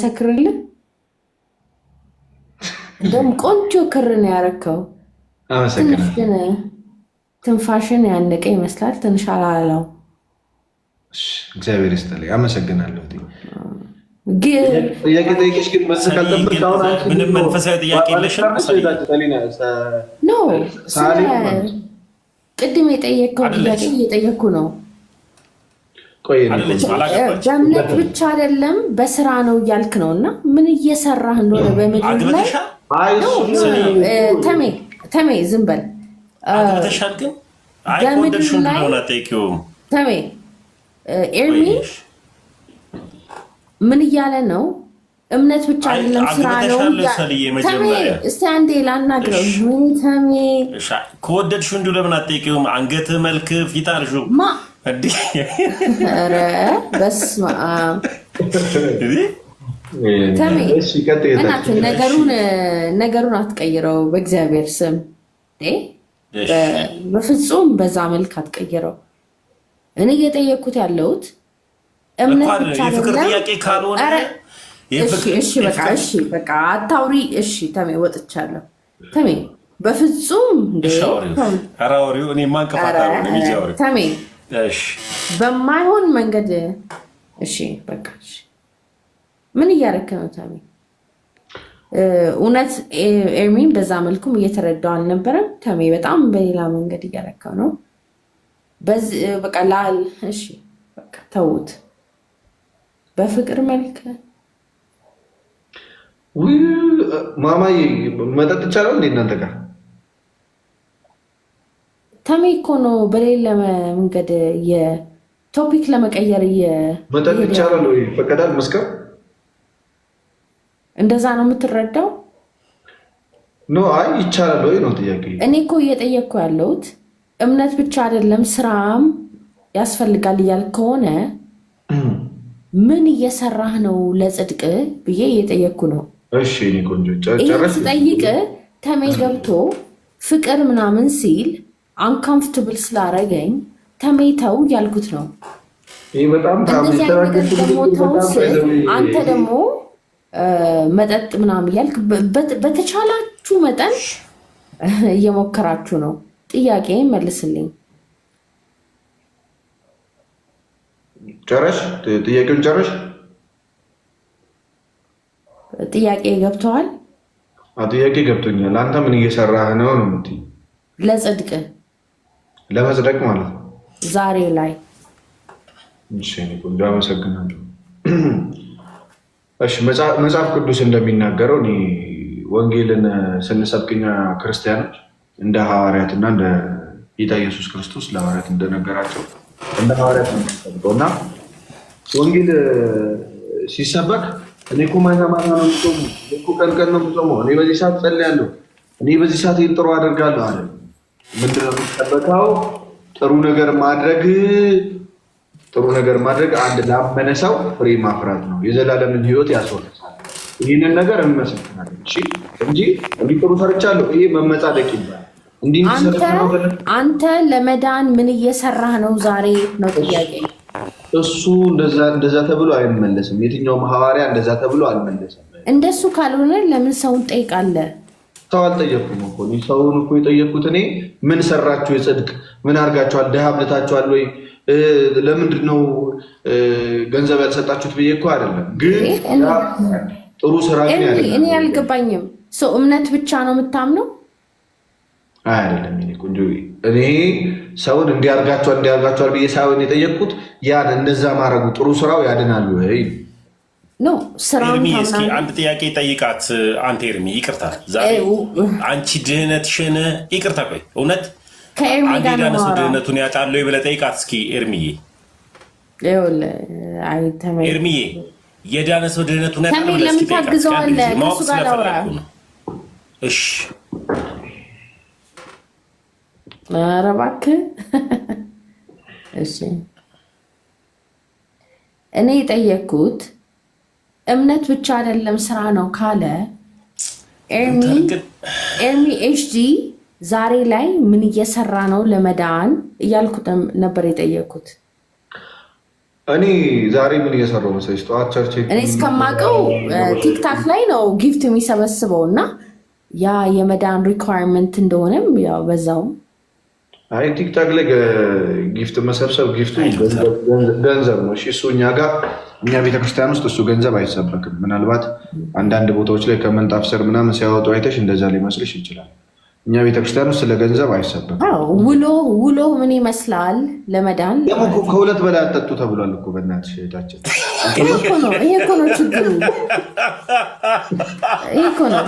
ልመሰክርልህ እንደውም ቆንጆ ክር ነው ያረከው። ትንሽ ግን ትንፋሽን ያነቀ ይመስላል። ትንሽ አላላው። እግዚአብሔር ይስጥልኝ። አመሰግናለሁ። ጥያቄ ጠይቄሽ ግን መልስ ካልጠበቅሽ አሁን ምንም መንፈሳዊ ጥያቄ የለሽም? ቅድም የጠየቅከው ጥያቄ እየጠየቅኩ ነው። በእምነት ብቻ አይደለም በስራ ነው እያልክ ነው። እና ምን እየሰራህ እንደሆነ በምድር ላይ ተሜ ዝም በል። በምድር ላይ ተሜ ኤርሚ ምን እያለ ነው? እምነት ብቻ አይደለም ስራ ነው። ተሜ እስቲ አንዴ ላናግረው። ተሜ ከወደድሽው እንዲሁ ለምን አትጠይቂውም? አንገት መልክ ፊት አልሽው። ኧረ በስመ አብ ተሜ እናትህ ነገሩን አትቀይረው። በእግዚአብሔር ስም በፍጹም በዛ መልክ አትቀይረው። እኔ እየጠየቅኩት ያለሁት እምነት ብቻ አይደለም። እሺ በቃ አታውሪ። እሺ ተሜ ወጥቻለሁ። ተሜ በፍጹም ተሜ በማይሆን መንገድ እሺ በቃ ምን እያደረክ ነው ተሜ? እውነት ኤርሚን በዛ መልኩም እየተረዳው አልነበረም። ተሜ በጣም በሌላ መንገድ እያደረከው ነው። በቃ ላል እሺ በቃ ተውት። በፍቅር መልክ ማማዬ መጠጥ ይቻላል እንዴ እናንተ ጋር? ተሜ እኮ ነው በሌላ መንገድ የቶፒክ ለመቀየር መጠጥ ይቻላል ወይ ፈቀዳል መስከር? እንደዛ ነው የምትረዳው? ኖ አይ ይቻላል ወይ ነው ጥያቄ። እኔ እኮ እየጠየቅኩ ያለሁት እምነት ብቻ አይደለም ስራም ያስፈልጋል እያልክ ከሆነ ምን እየሰራህ ነው ለጽድቅ ብዬ እየጠየቅኩ ነው። እሺ እኔ ቆንጆ ጨረስ ጠይቅ። ተሜ ገብቶ ፍቅር ምናምን ሲል አንኮምፎርታብል ስላረገኝ ተሜተው ያልኩት ነው። ይሄ በጣም አንተ ደግሞ መጠጥ ምናምን እያልክ በተቻላችሁ መጠን እየሞከራችሁ ነው። ጥያቄ መልስልኝ። ጨረሽ? ጥያቄውን ጨረሽ? ጥያቄ ገብተዋል? ጥያቄ ገብቶኛል። አንተ ምን እየሰራህ ነው ነው የምትይኝ? ለጽድቅ ለመጽደቅ ማለት ነው ዛሬ ላይ። እሺ ቆንጆ አመሰግናለሁ። እሺ መጽሐፍ ቅዱስ እንደሚናገረው እኔ ወንጌልን ስንሰብክኛ ክርስቲያኖች እንደ ሐዋርያትና እንደ ጌታ ኢየሱስ ክርስቶስ ለሐዋርያት እንደነገራቸው እንደ ሐዋርያት ነው የሚሰብከው እና ወንጌል ሲሰበክ እኔ እኮ ማታ ማታ ነው የምጾመው፣ እኮ ቀን ቀን ነው የምጾመው፣ እኔ በዚህ ሰዓት ጸልያለሁ፣ እኔ በዚህ ሰዓት ይህን ጥሩ አደርጋለሁ አለ። ምንድን ነው የሚሰበከው? ጥሩ ነገር ማድረግ አንድ ላመነ ሰው ፍሬ ማፍራት ነው፣ የዘላለምን ሕይወት ያስወርሳል። ይህንን ነገር እንመሰክራለን። እሺ እንጂ እንዲህ ጥሩ ሰርቻለሁ ይሄ መመጻደቅ ይባላል። አንተ ለመዳን ምን እየሰራህ ነው ዛሬ ነው ጥያቄ። እሱ እንደዛ ተብሎ አይመለስም። የትኛውም ሐዋርያ እንደዛ ተብሎ አልመለሰም። እንደሱ ካልሆነ ለምን ሰውን ጠይቃለህ? ሰው አልጠየቅኩም እኮ ሰውን እኮ የጠየቅኩት እኔ ምን ሰራችሁ የጽድቅ ምን አድርጋችኋል? ድሃ አብልታችኋል ወይ? ለምንድን ነው ገንዘብ ያልሰጣችሁት ብዬ እኮ አይደለም። ግን ጥሩ ስራ እኔ አልገባኝም። ሰው እምነት ብቻ ነው የምታምነው? አይደለም እኔ ቆንጆ፣ እኔ ሰውን እንዲያርጋቸዋል ብዬ ሳይሆን የጠየቅኩት ያን እንደዛ ማድረጉ ጥሩ ስራው ያድናሉ ወይ ነው። ኤርሚ እስኪ አንድ ጥያቄ ጠይቃት። አንተ ኤርሚ ይቅርታ፣ ዛሬ አንቺ ድህነትሽን ይቅርታ፣ ቆይ እውነት አንድ የዳነ ሰው ድህነቱን ያውቃል ወይ ብለህ ጠይቃት እስኪ ኤርሚዬ። ኤርሚዬ የዳነ ሰው ድህነቱን ያውቃል ብለህ እስኪ ጠይቃት። ማወቅ ስለፈለኩ ነው። እሺ ኧረ እባክህ እሺ። እኔ የጠየቅኩት እምነት ብቻ አይደለም ስራ ነው ካለ ኤርሚ ኤችዲ ዛሬ ላይ ምን እየሰራ ነው ለመዳን እያልኩት ነበር የጠየቅኩት። እኔ ዛሬ ምን እየሰራሁ መሰለሽ? ጠዋት ቸርች እኔ እስከማውቀው ቲክታክ ላይ ነው ጊፍት የሚሰበስበው እና ያ የመዳን ሪኳየርመንት እንደሆነም ያው በዛውም አይ ቲክታክ ላይ ጊፍት መሰብሰብ ጊፍቱ ገንዘብ ነው። እሺ እሱ እኛ ቤተክርስቲያን ውስጥ እሱ ገንዘብ አይሰበክም። ምናልባት አንዳንድ ቦታዎች ላይ ከምንጣፍ ስር ምናምን ሲያወጡ አይተሽ እንደዛ ሊመስልሽ ይችላል። እኛ ቤተክርስቲያን ውስጥ ስለ ገንዘብ አይሰበክም። ውሎ ምን ይመስላል? ለመዳን ደግሞ ከሁለት በላይ አጠጡ ተብሏል እኮ በእናትሽ እህታችን። ይሄ እኮ ነው ችግሩ። ይሄ እኮ ነው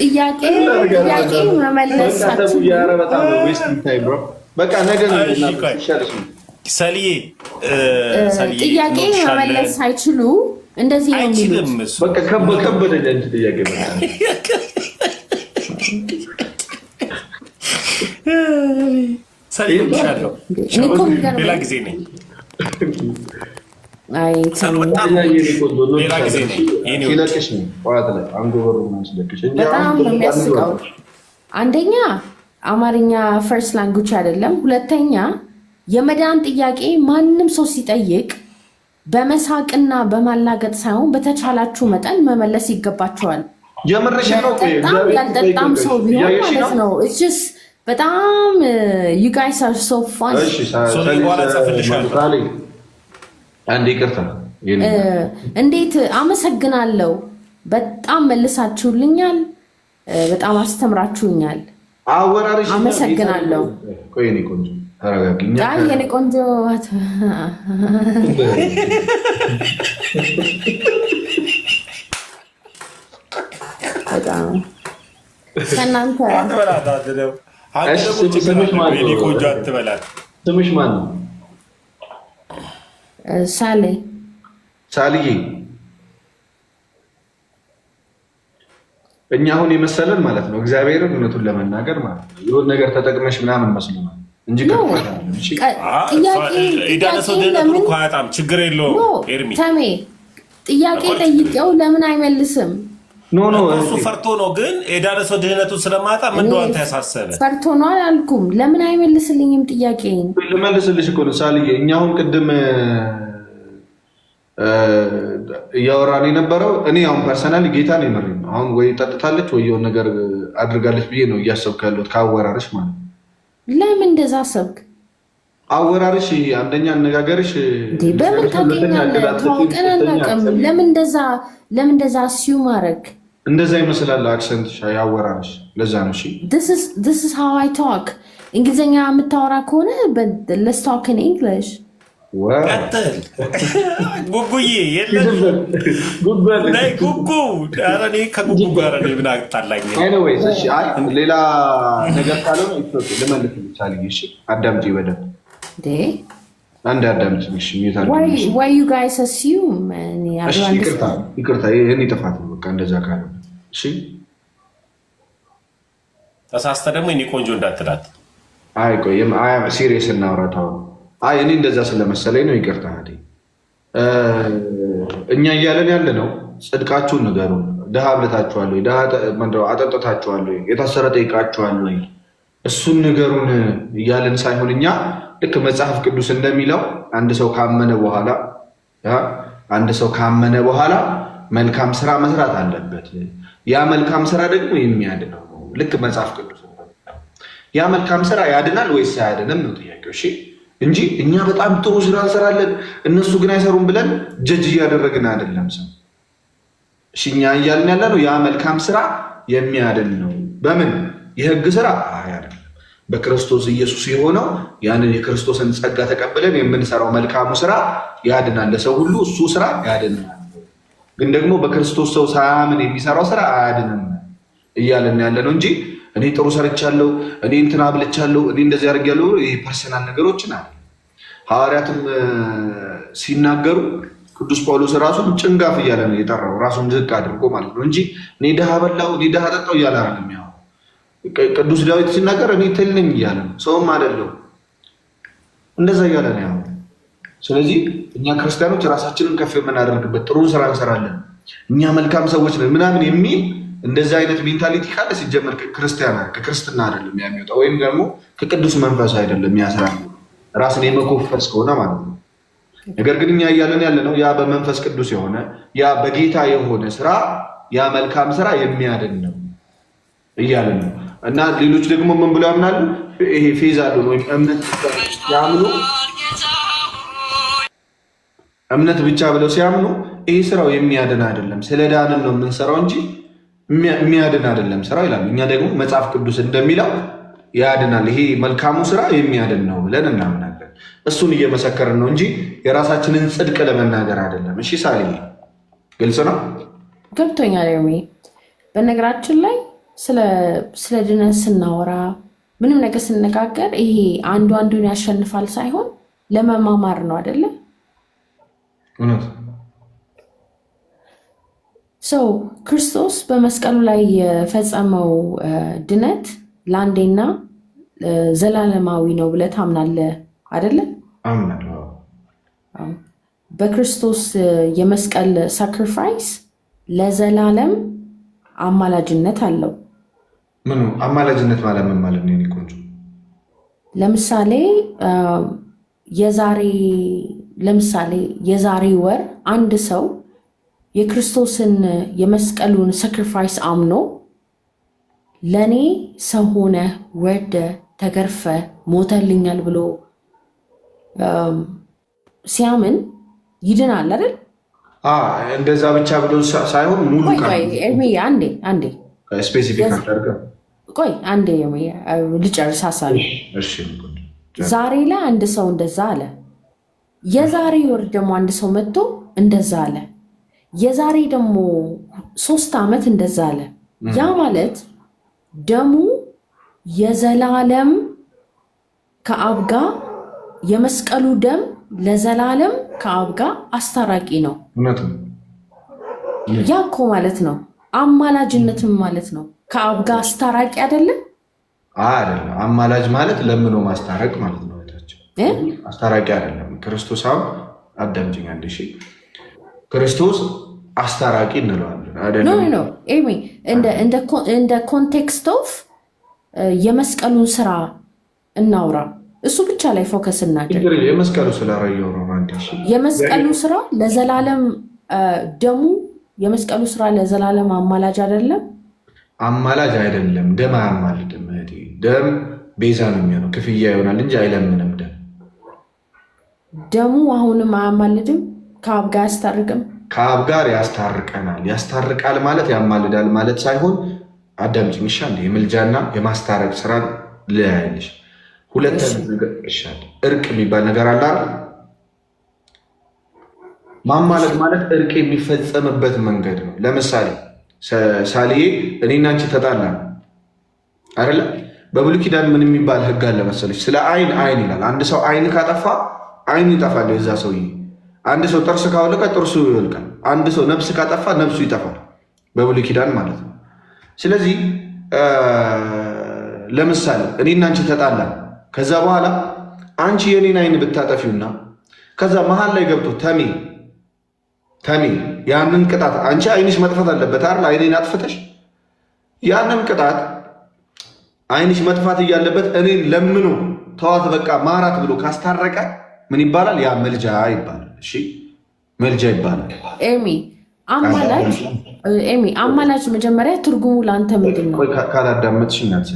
ጥያቄ መመለስ በቃ ነገር ሰልዬ ጥያቄ መመለስ ሳይችሉ እንደዚህ ነው የሚሉት። በቃ ከበደኝ አንቺ ጥያቄ ሌላ ጊዜ ነኝ በጣም ነው የሚያስቀው። አንደኛ አማርኛ ፈርስት ላንጉጅ አይደለም። ሁለተኛ የመዳን ጥያቄ ማንም ሰው ሲጠይቅ በመሳቅና በማላገጥ ሳይሆን በተቻላችሁ መጠን መመለስ ይገባቸዋል። ያልጠጣም ሰው ቢሆን ማለት ነው። በጣም you guys are so fun። አንዴ ይቅርታ፣ እንዴት አመሰግናለሁ። በጣም መልሳችሁልኛል። በጣም አስተምራችሁኛል። አመሰግናለሁ። የኔ ቆንጆ በጣም ከእናንተ ስምሽ ማን ነው? ሳልዬ እኛ አሁን የመሰለን ማለት ነው እግዚአብሔርን እውነቱን ለመናገር ማለት ነው የሆነ ነገር ተጠቅመሽ ምናምን መስሎናል እንጂ ችግር የለውም። ተሜ ጥያቄ ጠይቄው ለምን አይመልስም? እሱ ፈርቶ ነው። ግን የዳነ ሰው ድህነቱን ስለማጣ ምን እንደሆነ ያሳሰበ ፈርቶ ነው አላልኩም። ለምን አይመልስልኝም? ጥያቄን ልመልስልሽ እኮ ነው ሳልዬ። እኛ አሁን ቅድም እያወራን የነበረው እኔ አሁን ፐርሰናሊ ጌታ ነው የመረኝ ነው። አሁን ወይ ጠጥታለች ወይ የሆነ ነገር አድርጋለች ብዬ ነው እያሰብክ ያለሁት ከአወራርሽ ማለት ነው። ለምን እንደዛ አሰብክ? አወራርሽ አንደኛ አነጋገርሽ በምን ታገኛለህ? ታውቀን አናውቅም። ለምን እንደዛ አስዩም አደረግ? እንደዛ ይመስላል አክሰንትሽ፣ ያወራርሽ። ለዛ ነው። እሺ this is how I talk። እንግሊዝኛ የምታወራ ከሆነ let's talk in English። ቀጥል ጉጉዬ። የለም ጉጉ ኧረ እኔ ከጉጉ ጋር ምን አጣላኝ? ሌላ ነገር ካልሆነ ልመልስልሽ አልዬ። እሺ አዳምጪ በደንብ አንድ አዳምጪ። why you guys assume? ይቅርታ የእኔ ጥፋት ነው። በቃ እንደዛ ካልሆነ እሺ። ተሳስተህ ደግሞ እኔ ቆንጆ እንዳትላት። አይ ቆይ ሲሪየስ እናውራ። አይ እኔ እንደዛ ስለመሰለኝ ነው። ይቅርታ። እኛ እያለን ያለ ነው ጽድቃችሁን ንገሩ። ድሃ አብልታችኋል ወይ? ድሃ አጠጥታችኋል ወይ? የታሰረ ጠይቃችኋል ወይ? እሱን ንገሩን እያለን ሳይሆን እኛ ልክ መጽሐፍ ቅዱስ እንደሚለው አንድ ሰው ካመነ በኋላ መልካም ስራ መስራት አለበት። ያ መልካም ስራ ደግሞ የሚያድነው ልክ መጽሐፍ ቅዱስ ያ መልካም ስራ ያድናል ወይስ አያድንም ነው ጥያቄው። እሺ እንጂ እኛ በጣም ጥሩ ስራ እንሰራለን እነሱ ግን አይሰሩም ብለን ጀጅ እያደረግን አይደለም ሰው። እሺ እኛ እያልን ያለ ነው ያ መልካም ስራ የሚያድን ነው። በምን የህግ ስራ አይደለም፣ በክርስቶስ ኢየሱስ የሆነው ያንን የክርስቶስን ጸጋ ተቀብለን የምንሰራው መልካሙ ስራ ያድናል። ለሰው ሁሉ እሱ ስራ ያድናል። ግን ደግሞ በክርስቶስ ሰው ሳያምን የሚሰራው ስራ አያድንም እያልን ያለ ነው እንጂ እኔ ጥሩ ሰርቻለሁ፣ እኔ እንትን አብልቻለሁ፣ እኔ እንደዚህ አድርጌያለሁ። ይሄ ፐርሰናል ነገሮችን አለ። ሐዋርያትም ሲናገሩ ቅዱስ ጳውሎስ ራሱን ጭንጋፍ እያለ ነው የጠራው፣ ራሱን ዝቅ አድርጎ ማለት ነው እንጂ እኔ ድሃ በላው፣ እኔ ድሃ ጠጣው እያለ አይደለም። ያው ቅዱስ ዳዊት ሲናገር እኔ ትል ነኝ እያለ ነው፣ ሰውም አይደለሁ እንደዛ እያለ ነው ያው። ስለዚህ እኛ ክርስቲያኖች ራሳችንን ከፍ የምናደርግበት ጥሩ ስራ እንሰራለን፣ እኛ መልካም ሰዎች ነን ምናምን የሚል እንደዚህ አይነት ሜንታሊቲ ካለ ሲጀመር ከክርስትና አይደለም የሚወጣው፣ ወይም ደግሞ ከቅዱስ መንፈስ አይደለም ያስራል፣ ራስን የመኮፈስ ከሆነ ማለት ነው። ነገር ግን እኛ እያለን ያለ ነው ያ በመንፈስ ቅዱስ የሆነ ያ በጌታ የሆነ ስራ ያ መልካም ስራ የሚያድን ነው እያለን ነው። እና ሌሎች ደግሞ ምን ብለው ያምናሉ? ይሄ ፌዝ አለው ወይም እምነት ብቻ ብለው ሲያምኑ ይሄ ስራው የሚያድን አይደለም፣ ስለ ዳንን ነው የምንሰራው እንጂ የሚያድን አይደለም ስራው ይላሉ። እኛ ደግሞ መጽሐፍ ቅዱስ እንደሚለው ያድናል፣ ይሄ መልካሙ ስራ የሚያድን ነው ብለን እናምናለን። እሱን እየመሰከርን ነው እንጂ የራሳችንን ጽድቅ ለመናገር አይደለም። እሺ ሳሊ ግልጽ ነው? ገብቶኛል። በነገራችን ላይ ስለ ድነት ስናወራ ምንም ነገር ስንነጋገር ይሄ አንዱ አንዱን ያሸንፋል ሳይሆን ለመማማር ነው አይደለም? እውነት ሰው ክርስቶስ በመስቀሉ ላይ የፈጸመው ድነት ለአንዴና ዘላለማዊ ነው ብለህ ታምናለህ አይደለም? አምናለሁ። በክርስቶስ የመስቀል ሳክሪፋይስ ለዘላለም አማላጅነት አለው። ምኑ አማላጅነት ማለት ምን ማለት ነው? ቆንጆ ለምሳሌ የዛሬ ወር አንድ ሰው የክርስቶስን የመስቀሉን ሳክሪፋይስ አምኖ ለእኔ ሰው ሆነ ወርደ ተገርፈ ሞተልኛል ብሎ ሲያምን ይድናል አይደል? እንደዛ ብቻ ብሎ ሳይሆን ሙሉ አንዴ ስፔሲፊክ አድርገህ ቆይ አንዴ ልጨርስ ሀሳቤ። ዛሬ ላይ አንድ ሰው እንደዛ አለ። የዛሬ ወር ደግሞ አንድ ሰው መጥቶ እንደዛ አለ። የዛሬ ደግሞ 3 ዓመት እንደዛ አለ። ያ ማለት ደሙ የዘላለም ከአብ ጋር የመስቀሉ ደም ለዘላለም ከአብ ጋር አስታራቂ ነው። ያ እኮ ማለት ነው አማላጅነትም ማለት ነው። ከአብ ጋር አስታራቂ አይደለም? አይደለም። አማላጅ ማለት ለምኖ ማስታረቅ ማለት ነው። አስታራቂ አይደለም። ክርስቶስ አሁን አዳምጪኝ አንዴ እሺ። ክርስቶስ አስታራቂ እንለዋለን አይደለም? እንደ ኮንቴክስት ኦፍ የመስቀሉን ስራ እናውራ። እሱ ብቻ ላይ ፎከስ እናድርግ። የመስቀሉ ስራ የመስቀሉ ስራ ለዘላለም ደሙ የመስቀሉ ስራ ለዘላለም አማላጅ አይደለም? አማላጅ አይደለም። ደም አያማልድም። ደም ቤዛ ነው የሚሆነው፣ ክፍያ ይሆናል እንጂ አይለምንም። ደሙ አሁንም አያማልድም፣ ከአብ ጋር አያስታርቅም። ከአብ ጋር ያስታርቀናል። ያስታርቃል ማለት ያማልዳል ማለት ሳይሆን አዳምጪኝ እሺ። አንዴ የምልጃና የማስታረቅ ስራ ልያይልሽ። ሁለት ነገር ይሻል። እርቅ የሚባል ነገር አለ አይደል? ማማለድ ማለት እርቅ የሚፈጸምበት መንገድ ነው። ለምሳሌ ሳሊዬ እኔና አንቺ ተጣላን አይደለ? በብሉይ ኪዳን ምን የሚባል ህግ አለ መሰለሽ? ስለ አይን ይላል። አንድ ሰው አይን ካጠፋ አይኑ ይጠፋል የዛ ሰውዬ። አንድ ሰው ጥርስ ካወለቀ ጥርሱ ይወልቃል። አንድ ሰው ነፍስ ካጠፋ ነፍሱ ይጠፋል፣ በብሉይ ኪዳን ማለት ነው። ስለዚህ ለምሳሌ እኔና አንቺ ተጣላን። ከዛ በኋላ አንቺ የኔን አይን ብታጠፊውና ከዛ መሀል ላይ ገብቶ ተሜ ያንን ቅጣት አንቺ አይንሽ መጥፋት አለበት አይደል? አይኔን አጥፍተሽ ያንን ቅጣት አይንሽ መጥፋት እያለበት እኔን ለምኖ ተዋት በቃ ማራት ብሎ ካስታረቀ ምን ይባላል? ያ መልጃ ይባላል። እሺ መልጃ ይባላል። አማላጅ መጀመሪያ ትርጉሙ ለአንተ ምንድን ነው? ካላዳመጥሽ እናት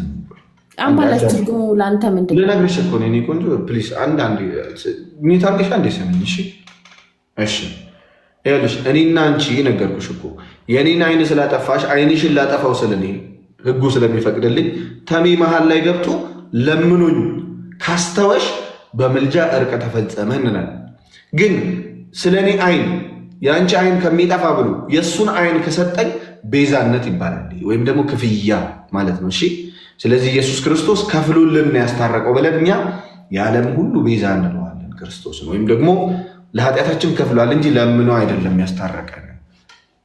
አማላጅ ትርጉሙ ለአንተ ምንድን ነው? ልነግርሽ እኮ ነው። እኔ ቆንጆ ፕሊስ አንዳንድ ሚታርገሻ እንደ ሰምኝ። እሺ ይኸውልሽ እኔና አንቺ ነገርኩሽ እኮ የኔን አይን ስላጠፋሽ አይንሽን ላጠፋው ስለኔ ህጉ ስለሚፈቅድልኝ ተሜ መሃል ላይ ገብቶ ለምኑኝ ካስተወሽ በምልጃ እርቅ ተፈጸመ እንላለን። ግን ስለ እኔ አይን የአንቺ አይን ከሚጠፋ ብሎ የእሱን አይን ከሰጠኝ ቤዛነት ይባላል፣ ወይም ደግሞ ክፍያ ማለት ነው። እሺ ስለዚህ ኢየሱስ ክርስቶስ ከፍሎልን ያስታረቀው ብለን እኛ የዓለም ሁሉ ቤዛ እንለዋለን ክርስቶስን፣ ወይም ደግሞ ለኃጢአታችን ከፍሏል እንጂ ለምኖ አይደለም ያስታረቀን።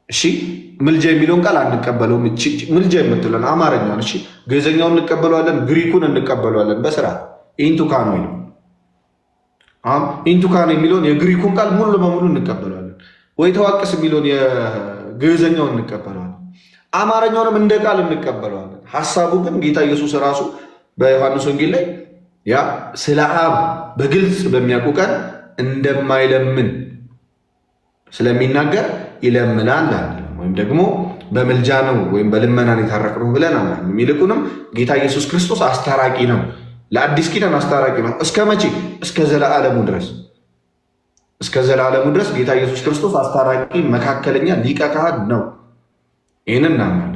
እሺ ምልጃ የሚለውን ቃል አንቀበለውም። ምልጃ የምትለን አማርኛውን እሺ፣ ግዕዘኛውን እንቀበለዋለን፣ ግሪኩን እንቀበለዋለን በስርዓት ኢንቱካኖ ነው። ኢንቱካኖ የሚለውን የግሪኩን ቃል ሙሉ በሙሉ እንቀበለዋለን፣ ወይ ተዋቅስ የሚለውን የግዕዘኛውን እንቀበለዋለን። አማርኛውንም እንደ ቃል እንቀበለዋለን። ሐሳቡ ግን ጌታ ኢየሱስ ራሱ በዮሐንስ ወንጌል ላይ ያ ስለ አብ በግልጽ በሚያውቁ ቀን እንደማይለምን ስለሚናገር ይለምናል አንልም፣ ወይም ደግሞ በምልጃ ነው ወይም በልመናን የታረቅነው ብለን አናልም። ይልቁንም ጌታ ኢየሱስ ክርስቶስ አስታራቂ ነው፣ ለአዲስ ኪዳን አስታራቂ ነው። እስከ መቼ? እስከ ዘለዓለሙ ድረስ። እስከ ዘለዓለሙ ድረስ ጌታ ኢየሱስ ክርስቶስ አስታራቂ፣ መካከለኛ ሊቀ ካህን ነው። ይህንን እናምናለን።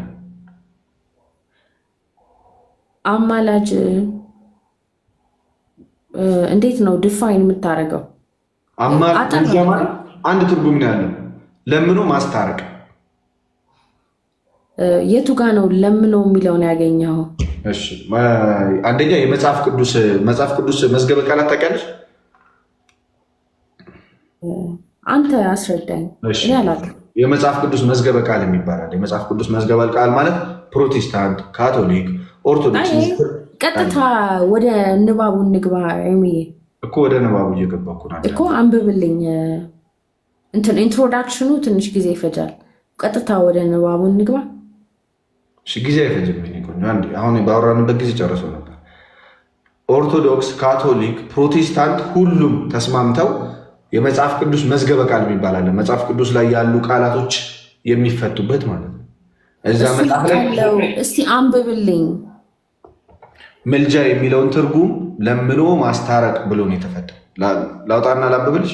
አማላጅ እንዴት ነው ዲፋይን የምታደርገው? አማላጅ ማለት አንድ ትርጉም ነው ያለው፣ ለምኖ ማስታረቅ። የቱ ጋ ነው ለምኖ የሚለውን ያገኘው? እሺ አንደኛ የመጽሐፍ ቅዱስ መዝገበ ቃላት ታውቂያለሽ? አንተ አስረዳኝ። የመጽሐፍ ቅዱስ መዝገበ ቃል የሚባላል። የመጽሐፍ ቅዱስ መዝገበ ቃል ማለት ፕሮቴስታንት፣ ካቶሊክ፣ ኦርቶዶክስ። ቀጥታ ወደ ንባቡ እንግባ። እኮ ወደ ንባቡ እየገባኩ እኮ አንብብልኝ። እንትን ኢንትሮዳክሽኑ ትንሽ ጊዜ ይፈጃል። ቀጥታ ወደ ንባቡ እንግባ። ጊዜ አይፈጅም። አሁን ባወራንበት ጊዜ ጨርሶ ነበር። ኦርቶዶክስ፣ ካቶሊክ፣ ፕሮቴስታንት ሁሉም ተስማምተው የመጽሐፍ ቅዱስ መዝገበ ቃል የሚባል አለ። መጽሐፍ ቅዱስ ላይ ያሉ ቃላቶች የሚፈቱበት ማለት ነው። እዛ መጽሐፍ ላይ እስቲ አንብብልኝ። ምልጃ የሚለውን ትርጉም ለምኖ ማስታረቅ ብሎ ነው የተፈታው። ላውጣና ላንብብልሽ።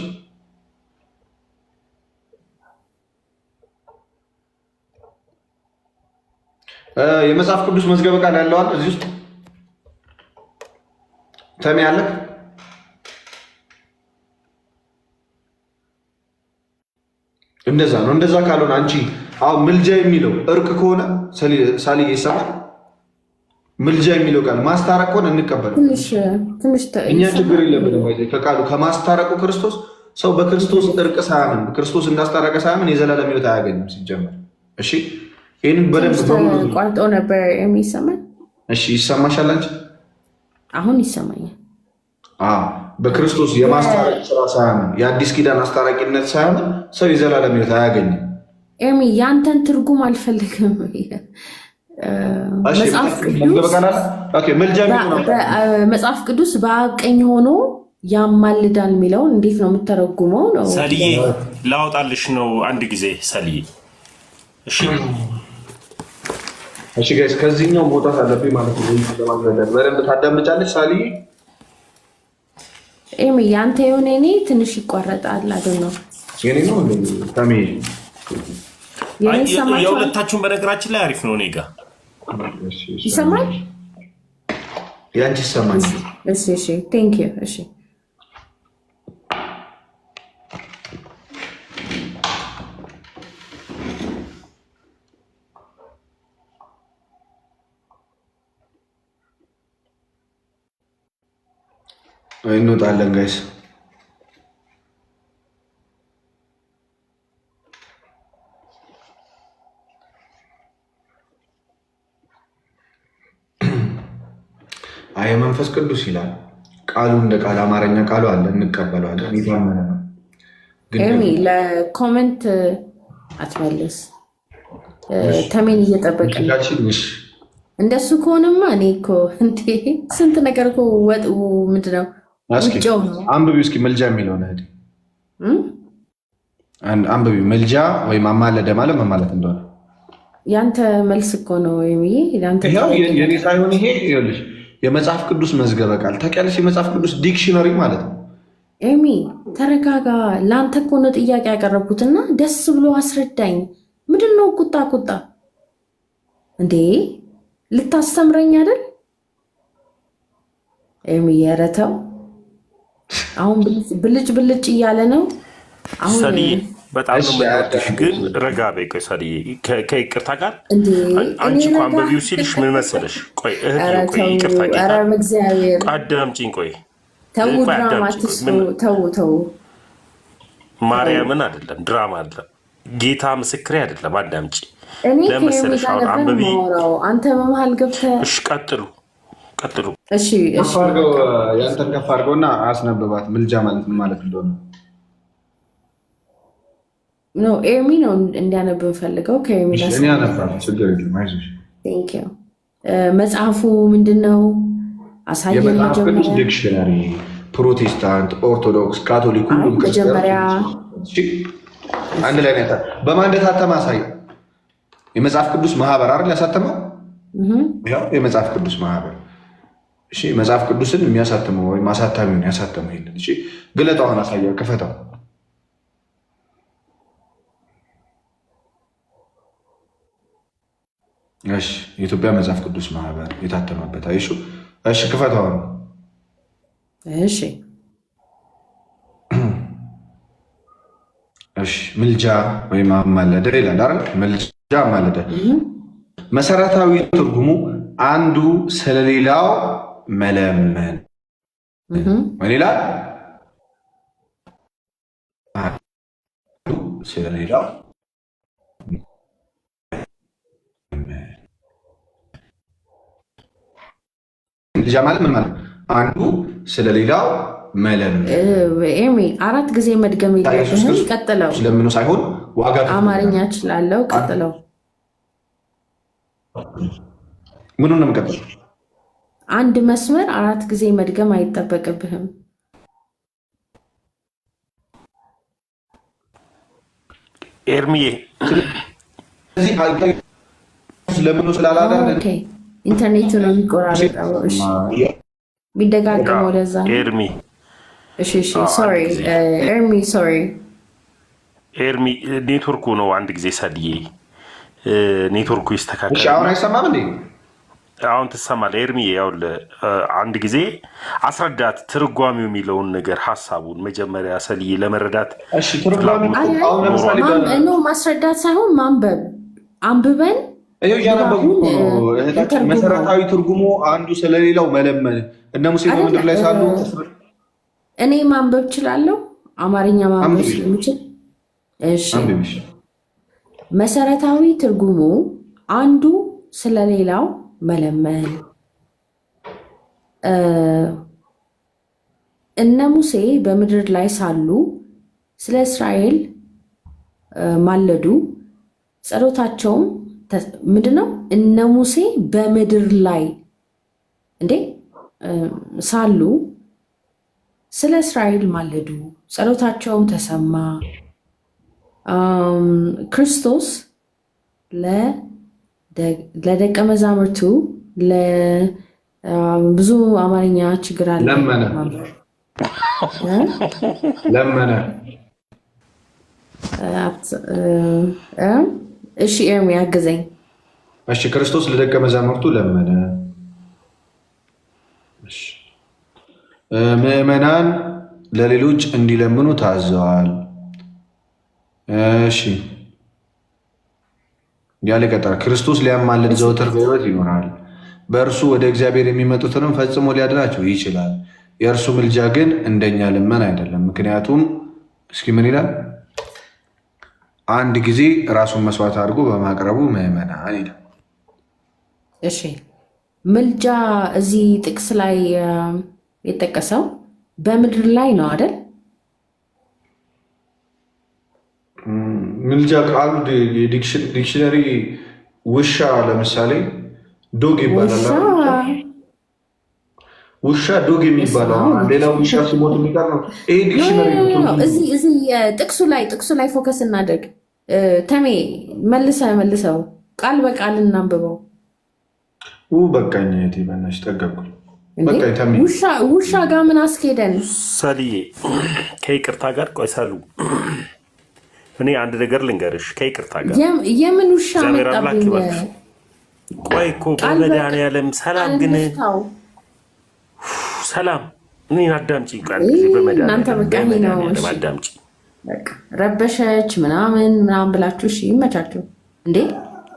የመጽሐፍ ቅዱስ መዝገበ ቃል ያለዋል እዚህ ውስጥ ተሜ ያለ እንደዛ ነው። እንደዛ ካልሆነ አንቺ አሁን ምልጃ የሚለው እርቅ ከሆነ ሳሊ ይሰማል። ምልጃ የሚለው ቃል ማስታረቅ ከሆነ እንቀበል። እኛ ችግር የለብንም። ከቃሉ ከማስታረቁ ክርስቶስ ሰው በክርስቶስ እርቅ ሳያምን ክርስቶስ እንዳስታረቀ ሳያምን የዘላለም ሕይወት አያገኝም ሲጀመር። እሺ ይህንን በደንብ ቋርጦ ነበር የሚሰማኝ። እሺ ይሰማሻል አንቺ? አሁን ይሰማኛል። በክርስቶስ የማስታረቅ ስራ ሳያምን የአዲስ ኪዳን አስታራቂነት ሳያምን ሰው የዘላለም ሕይወት አያገኝም። ኤርሚ ያንተን ትርጉም አልፈልግም። መጽሐፍ ቅዱስ በአብ ቀኝ ሆኖ ያማልዳል የሚለውን እንዴት ነው የምተረጉመው? ነው ሰልዬ ላወጣልሽ ነው አንድ ጊዜ ሰልዬ። እሺ ጋይስ ከዚህኛው መውጣት አለብኝ ማለት ነው። ለማስረዳት በደንብ ታዳምጫለሽ ሳልዬ። ኤሚ ያንተ የሆነ እኔ ትንሽ ይቋረጣል አይደል? ነው የኔ ነው ታሜ የሁለታችሁን በነገራችን ላይ አሪፍ ነው። እኔ ጋር ይሰማል። ያንቺ ይሰማል። እሺ እሺ ቴንክ ዩ። እሺ እንወጣለን ጋይስ። መንፈስ ቅዱስ ይላል ቃሉ። እንደ ቃል አማርኛ ቃሉ አለ፣ እንቀበለዋለን። ይታመነ ነው። ግን ለኮመንት አትመልስ። ተሜን እየጠበቅን እንደሱ ከሆነማ እኔ እኮ እንዴ ስንት ነገር እኮ ወጥ ምንድን ነው አንብቢው እስኪ መልጃ የሚለውን እህቴ አንብቢው። መልጃ ወይም አማለደ ማለት ምን ማለት እንደሆነ ያንተ መልስ እኮ ነው። የኔ ሳይሆን ይሄ ይኸውልሽ የመጽሐፍ ቅዱስ መዝገበ ቃል ታውቂያለሽ? የመጽሐፍ ቅዱስ ዲክሽነሪ ማለት ነው። ኤሚ ተረጋጋ። ለአንተ እኮ ነው ጥያቄ ያቀረብኩትና ደስ ብሎ አስረዳኝ። ምንድን ነው ቁጣ ቁጣ እንዴ? ልታስተምረኝ አይደል? ኤሚ ኧረ ተው። አሁን ብልጭ ብልጭ እያለ ነው። አሁን በጣም ነው የምንወድሽ፣ ግን ረጋ በይ። ቆይ ሰልዬ ከይቅርታ ጋር አንቺ እኮ አንበቢው ሲልሽ ምን መሰለሽ? ቆይ እህት ቆይ ይቅርታ አዳምጪኝ። ቆይ ተው ማርያምን አይደለም ድራማ አይደለም ጌታ ምስክሬ አይደለም። አዳምጪ። ለመሰለሽ አሁን አንበቢ አንተ በመሀል ገብተህ እሺ ቀጥሉ። እሺ ያንተን ከፍ አድርገውና አስነብባት። ምልጃ ማለት ምን ማለት እንደሆነ ነው ኤርሚ ነው እንዲያነብ ፈልገው ከኤርሚ እኔ አነባለሁ፣ ችግር የለም አይዞሽ። ቴንክ ዩ። መጽሐፉ ምንድነው? አሳየን። መጀመሪያ ዲክሽነሪ ፕሮቴስታንት፣ ኦርቶዶክስ፣ ካቶሊክ ሁሉም መጀመሪያ አንድ ላይ ነው። በማን እንደታተመ አሳየው። የመጽሐፍ ቅዱስ ማህበር አይደል ያሳተመው? ያው የመጽሐፍ ቅዱስ ማህበር። እሺ መጽሐፍ ቅዱስን የሚያሳትመው ወይ ማሳተሚውን ያሳተመው ይሄን። እሺ ግለጣው፣ አሁን አሳየው፣ ክፈተው። እሺ የኢትዮጵያ መጽሐፍ ቅዱስ ማህበር የታተመበት አይሹ። እሺ ክፈተው አሁን። እሺ እሺ ምልጃ ወይም ማለደ ይላል አይደል? ምልጃ ማለደ መሰረታዊ ትርጉሙ አንዱ ስለሌላው መለመን። ምን ይላል? አንዱ ስለሌላው ምልጃ ማለት ምን ማለት? አንዱ ስለሌላው መለመን። ኤርሚ 4 ጊዜ መድገም የለብህም። ቀጥለው። ስለምኑ ሳይሆን ዋጋ አማርኛ እችላለሁ። ቀጥለው። ምኑ ነው የምቀጥለው? አንድ መስመር 4 ጊዜ መድገም አይጠበቅብህም። ኤርሚዬ ስለምኑ ስላላለ ኢንተርኔቱ ነው የሚቆራረጠው። እሺ ቢደጋገመው ለዛ ኤርሚ እሺ ሶሪ ኤርሚ ሶሪ ኤርሚ ኔትወርኩ ነው። አንድ ጊዜ ሰድዬ ኔትወርኩ ይስተካከል። እሺ አሁን አይሰማም እንዴ? አሁን ትሰማለህ ኤርሚ? ያው አንድ ጊዜ አስረዳት ትርጓሚው የሚለውን ነገር ሀሳቡን መጀመሪያ ሰልዬ ለመረዳት። እሺ ትርጓሚው አሁን ለምሳሌ ነው ማስረዳት ሳይሆን ማንበብ አንብበን መሰረታዊ ትርጉሙ አንዱ ስለሌላው መለመን። እነ ሙሴ በምድር ላይ ሳሉ እኔ ማንበብ እችላለሁ፣ አማርኛ ማንበብ ስለምችል። እሺ መሰረታዊ ትርጉሙ አንዱ ስለሌላው መለመን። እነ ሙሴ በምድር ላይ ሳሉ ስለ እስራኤል ማለዱ። ጸሎታቸውም ምንድነው? እነ ሙሴ በምድር ላይ እንዴ ሳሉ ስለ እስራኤል ማለዱ፣ ጸሎታቸውም ተሰማ። ክርስቶስ ለደቀ መዛሙርቱ ብዙ አማርኛ ችግር አለ። ለመነ። እሺ ኤርሚ አግዘኝ። እሺ ክርስቶስ ለደቀ መዛሙርቱ ለመነ። ምዕመናን ለሌሎች እንዲለምኑ ታዘዋል። እሺ ያለ ቀጠር ክርስቶስ ሊያማልድ ዘወትር በሕይወት ይኖራል። በእርሱ ወደ እግዚአብሔር የሚመጡትንም ፈጽሞ ሊያድናቸው ይችላል። የእርሱ ምልጃ ግን እንደኛ ልመን አይደለም። ምክንያቱም እስኪ ምን ይላል? አንድ ጊዜ ራሱን መስዋዕት አድርጎ በማቅረቡ ምዕመናን ይላል። እሺ ምልጃ እዚህ ጥቅስ ላይ የጠቀሰው በምድር ላይ ነው አይደል? ምልጃ ቃሉ ዲክሽነሪ ውሻ ለምሳሌ ዶግ ይባላል። ውሻ ዶግ የሚባለው ሌላ ውሻ ሲሞት የሚቀር ነው። ይሄ ዲክሽነሪ እዚህ ጥቅሱ ላይ ፎከስ እናደርግ። ተሜ መልሰው ቃል በቃል እናንብበው። በቃኝ በናሽ ጠገብኩ። ውሻ ጋር ምን አስኬደን? ሰልዬ ከይቅርታ ጋር ቆይ ሰሉ እኔ አንድ ነገር ልንገርሽ ከይቅርታ ጋር የምን ውሻ መጣብኝ? ቆይ እኮ በመድኃኒዓለም ሰላም ግን ሰላም እኔን አዳምጪኝ። ቃል ጊዜ በመድኃኒዓለም አዳምጪኝ። ረበሸች ምናምን ብላችሁ እሺ ይመቻችሁ እንዴ።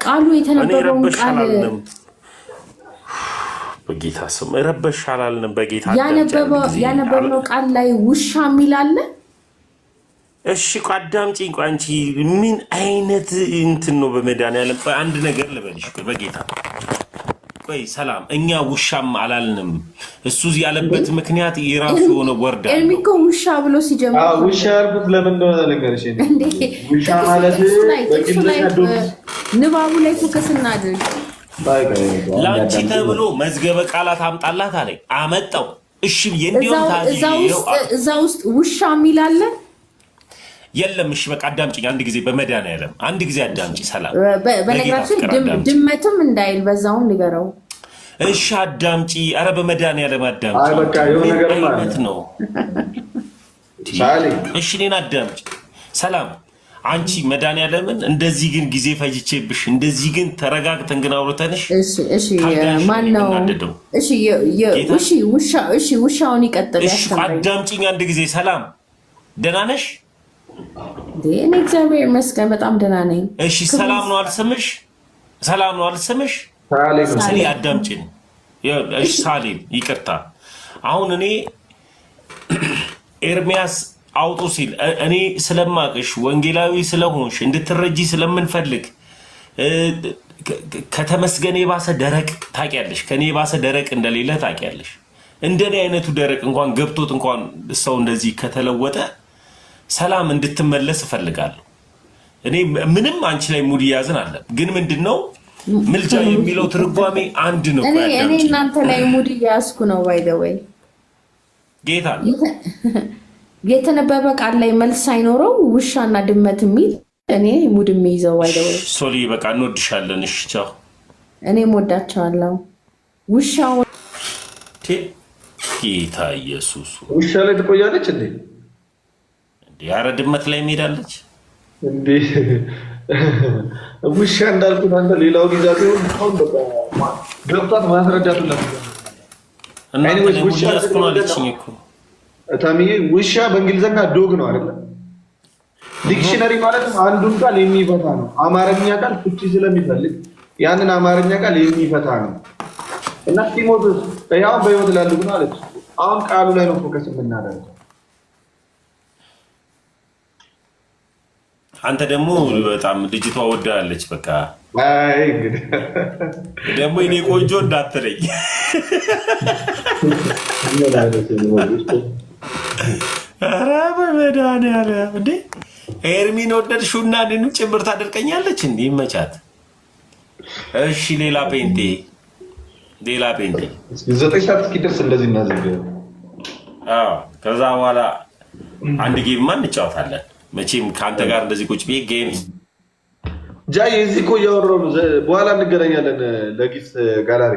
ቃሉ የተነበረውን ቃል በጌታ ስም ረበሽ አላልንም። በጌታ ያነበብነው ቃል ላይ ውሻ የሚል አለ። እሺ አዳምጪኝ። ቆይ አንቺ ምን አይነት እንትን ነው? በመድኃኒዓለም ቆይ አንድ ነገር ልበልሽ። ቆይ በጌታ ቆይ ሰላም፣ እኛ ውሻም አላልንም። እሱ ያለበት ምክንያት የራሱ የሆነ ወርድ አለ። ኤርሚኮ ውሻ ብሎ ሲጀምር ውሻ ያልኩት ለምን እንደሆነ ነገርሽ እንዴ? ውሻ ማለት ንባቡ ላይ ፎከስ እናድርግ። ለአንቺ ተብሎ መዝገበ ቃላት አምጣላት አለኝ። አመጣው። እሺ ብዬ እንዲሁም እዛ ውስጥ ውሻ የሚል አለ የለም። እሺ በቃ አዳምጪኝ አንድ ጊዜ በመድኃኒዓለም አንድ ጊዜ አዳምጪ። ሰላም በነገራችን ድመትም እንዳይል በዛውም ንገረው። እሺ አዳምጪ። ኧረ በመድኃኒዓለም አዳምጪ። አይ በቃ የሆነ ነገር ማለት ነው። እሺ እኔን አዳምጪ። ሰላም አንቺ መድኃኒዓለምን እንደዚህ ግን ጊዜ ፈጅቼብሽ እንደዚህ ግን ተረጋግተን ግን አውርተንሽ እሺ ማን ነው? እሺ ውሻውን ይቀጥል። እሺ አዳምጪኝ አንድ ጊዜ። ሰላም ደህና ነሽ? እኔ እግዚአብሔር ይመስገን በጣም ደህና ነኝ። እሺ ሰላም ነው አልስምሽ? ሰላም ነው አልስምሽ? ሳሌ አዳምጪኝ። እሺ ሳሌም ይቅርታ። አሁን እኔ ኤርሚያስ አውጡ ሲል እኔ ስለማቅሽ ወንጌላዊ ስለሆንሽ እንድትረጂ ስለምንፈልግ ከተመስገን የባሰ ደረቅ ታውቂያለሽ። ከኔ የባሰ ደረቅ እንደሌለ ታውቂያለሽ። እንደኔ አይነቱ ደረቅ እንኳን ገብቶት እንኳን ሰው እንደዚህ ከተለወጠ ሰላም እንድትመለስ እፈልጋለሁ። እኔ ምንም አንቺ ላይ ሙድ ያዝን አለ። ግን ምንድነው ምልጃ የሚለው ትርጓሜ አንድ ነው። እኔ እናንተ ላይ ሙድ ያዝኩ ነው። ባይ ዘ ወይ ጌታ የተነበበ ቃል ላይ መልስ ሳይኖረው ውሻና ድመት የሚል እኔ ሙድ የሚይዘው ባይ ዘ ወይ ሶሊ በቃ እንወድሻለን። እሺ ቻው። እኔም ወዳቸዋለሁ። ውሻው ጌታ ኢየሱስ ውሻ ላይ ትቆያለች እንዴ? ያረ ድመት ላይ ሄዳለች እንዴ? ውሻ እንዳልኩት አንተ ሌላው ጊዜ አሁን በቃ ገብቷት ማስረዳቱ እና ውሻ አስቆማለችኝ እኮ ታሚዬ። ውሻ በእንግሊዘኛ ዶግ ነው አይደል? ዲክሽነሪ ማለት አንዱን ቃል የሚፈታ ነው። አማርኛ ቃል ፍቺ ስለሚፈልግ ያንን አማርኛ ቃል የሚፈታ ነው። እና ቲሞቴዎስ ያው በህይወት ላሉ ግን አለች። አሁን ቃሉ ላይ ነው ፎከስ የምናደርገው። አንተ ደግሞ በጣም ልጅቷ ወዳለች። በቃ አይ እንግዲህ ደግሞ እኔ ቆንጆ እንዳትለኝ። ኧረ በመድኃኒዓለም እንዴ ኤርሚን ወደድሽውና እኔንም ጭምር ታደርቀኛለች እንዴ? ይመቻት። እሺ ሌላ ፔንቴ 9 ሰዓት እስኪደርስ እንደዚህ እናዘግ። ከዛ በኋላ አንድ ጌም እንጫወታለን። መቼም ከአንተ ጋር እንደዚህ ቁጭ ብዬ ጌም ጃይ እዚህ እኮ እያወራሁ ነው። በኋላ እንገናኛለን ለጊፍት ጋላሪ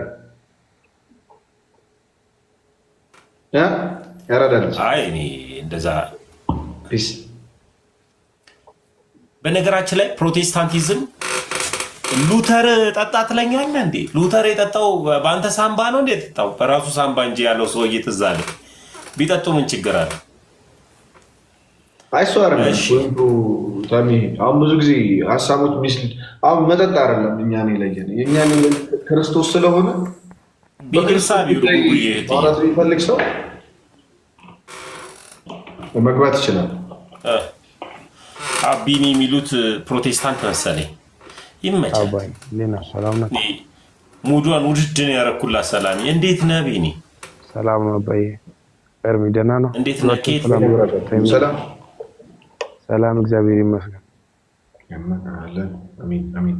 ያራዳል። አይ እኔ እንደዛ በነገራችን ላይ ፕሮቴስታንቲዝም ሉተር ጠጣ ትለኛለህ እንዴ? ሉተር የጠጣው በአንተ ሳምባ ነው እንዴ? የጠጣው በራሱ ሳምባ እንጂ ያለው ሰውዬ ትዝ አለ። ቢጠጡ ምን ችግር አለ? አይሷርም ታሚ። አሁን ብዙ ጊዜ ሀሳቦች ሚስል አሁን መጠጥ አይደለም እኛን የለየን የእኛን ክርስቶስ ስለሆነ ቢግርሳ ማውራት የሚፈልግ ሰው መግባት ይችላል። አቢኒ የሚሉት ፕሮቴስታንት መሰለኝ። ይመቻል። ሙዷን ውድድን ያረኩላት። ሰላም እንዴት ነህ ቢኒ? ሰላም ነው አባዬ። እርሚ ደህና ነው? እንዴት ነህ? ሰላም ሰላም፣ እግዚአብሔር ይመስገን። አሚን አሚን።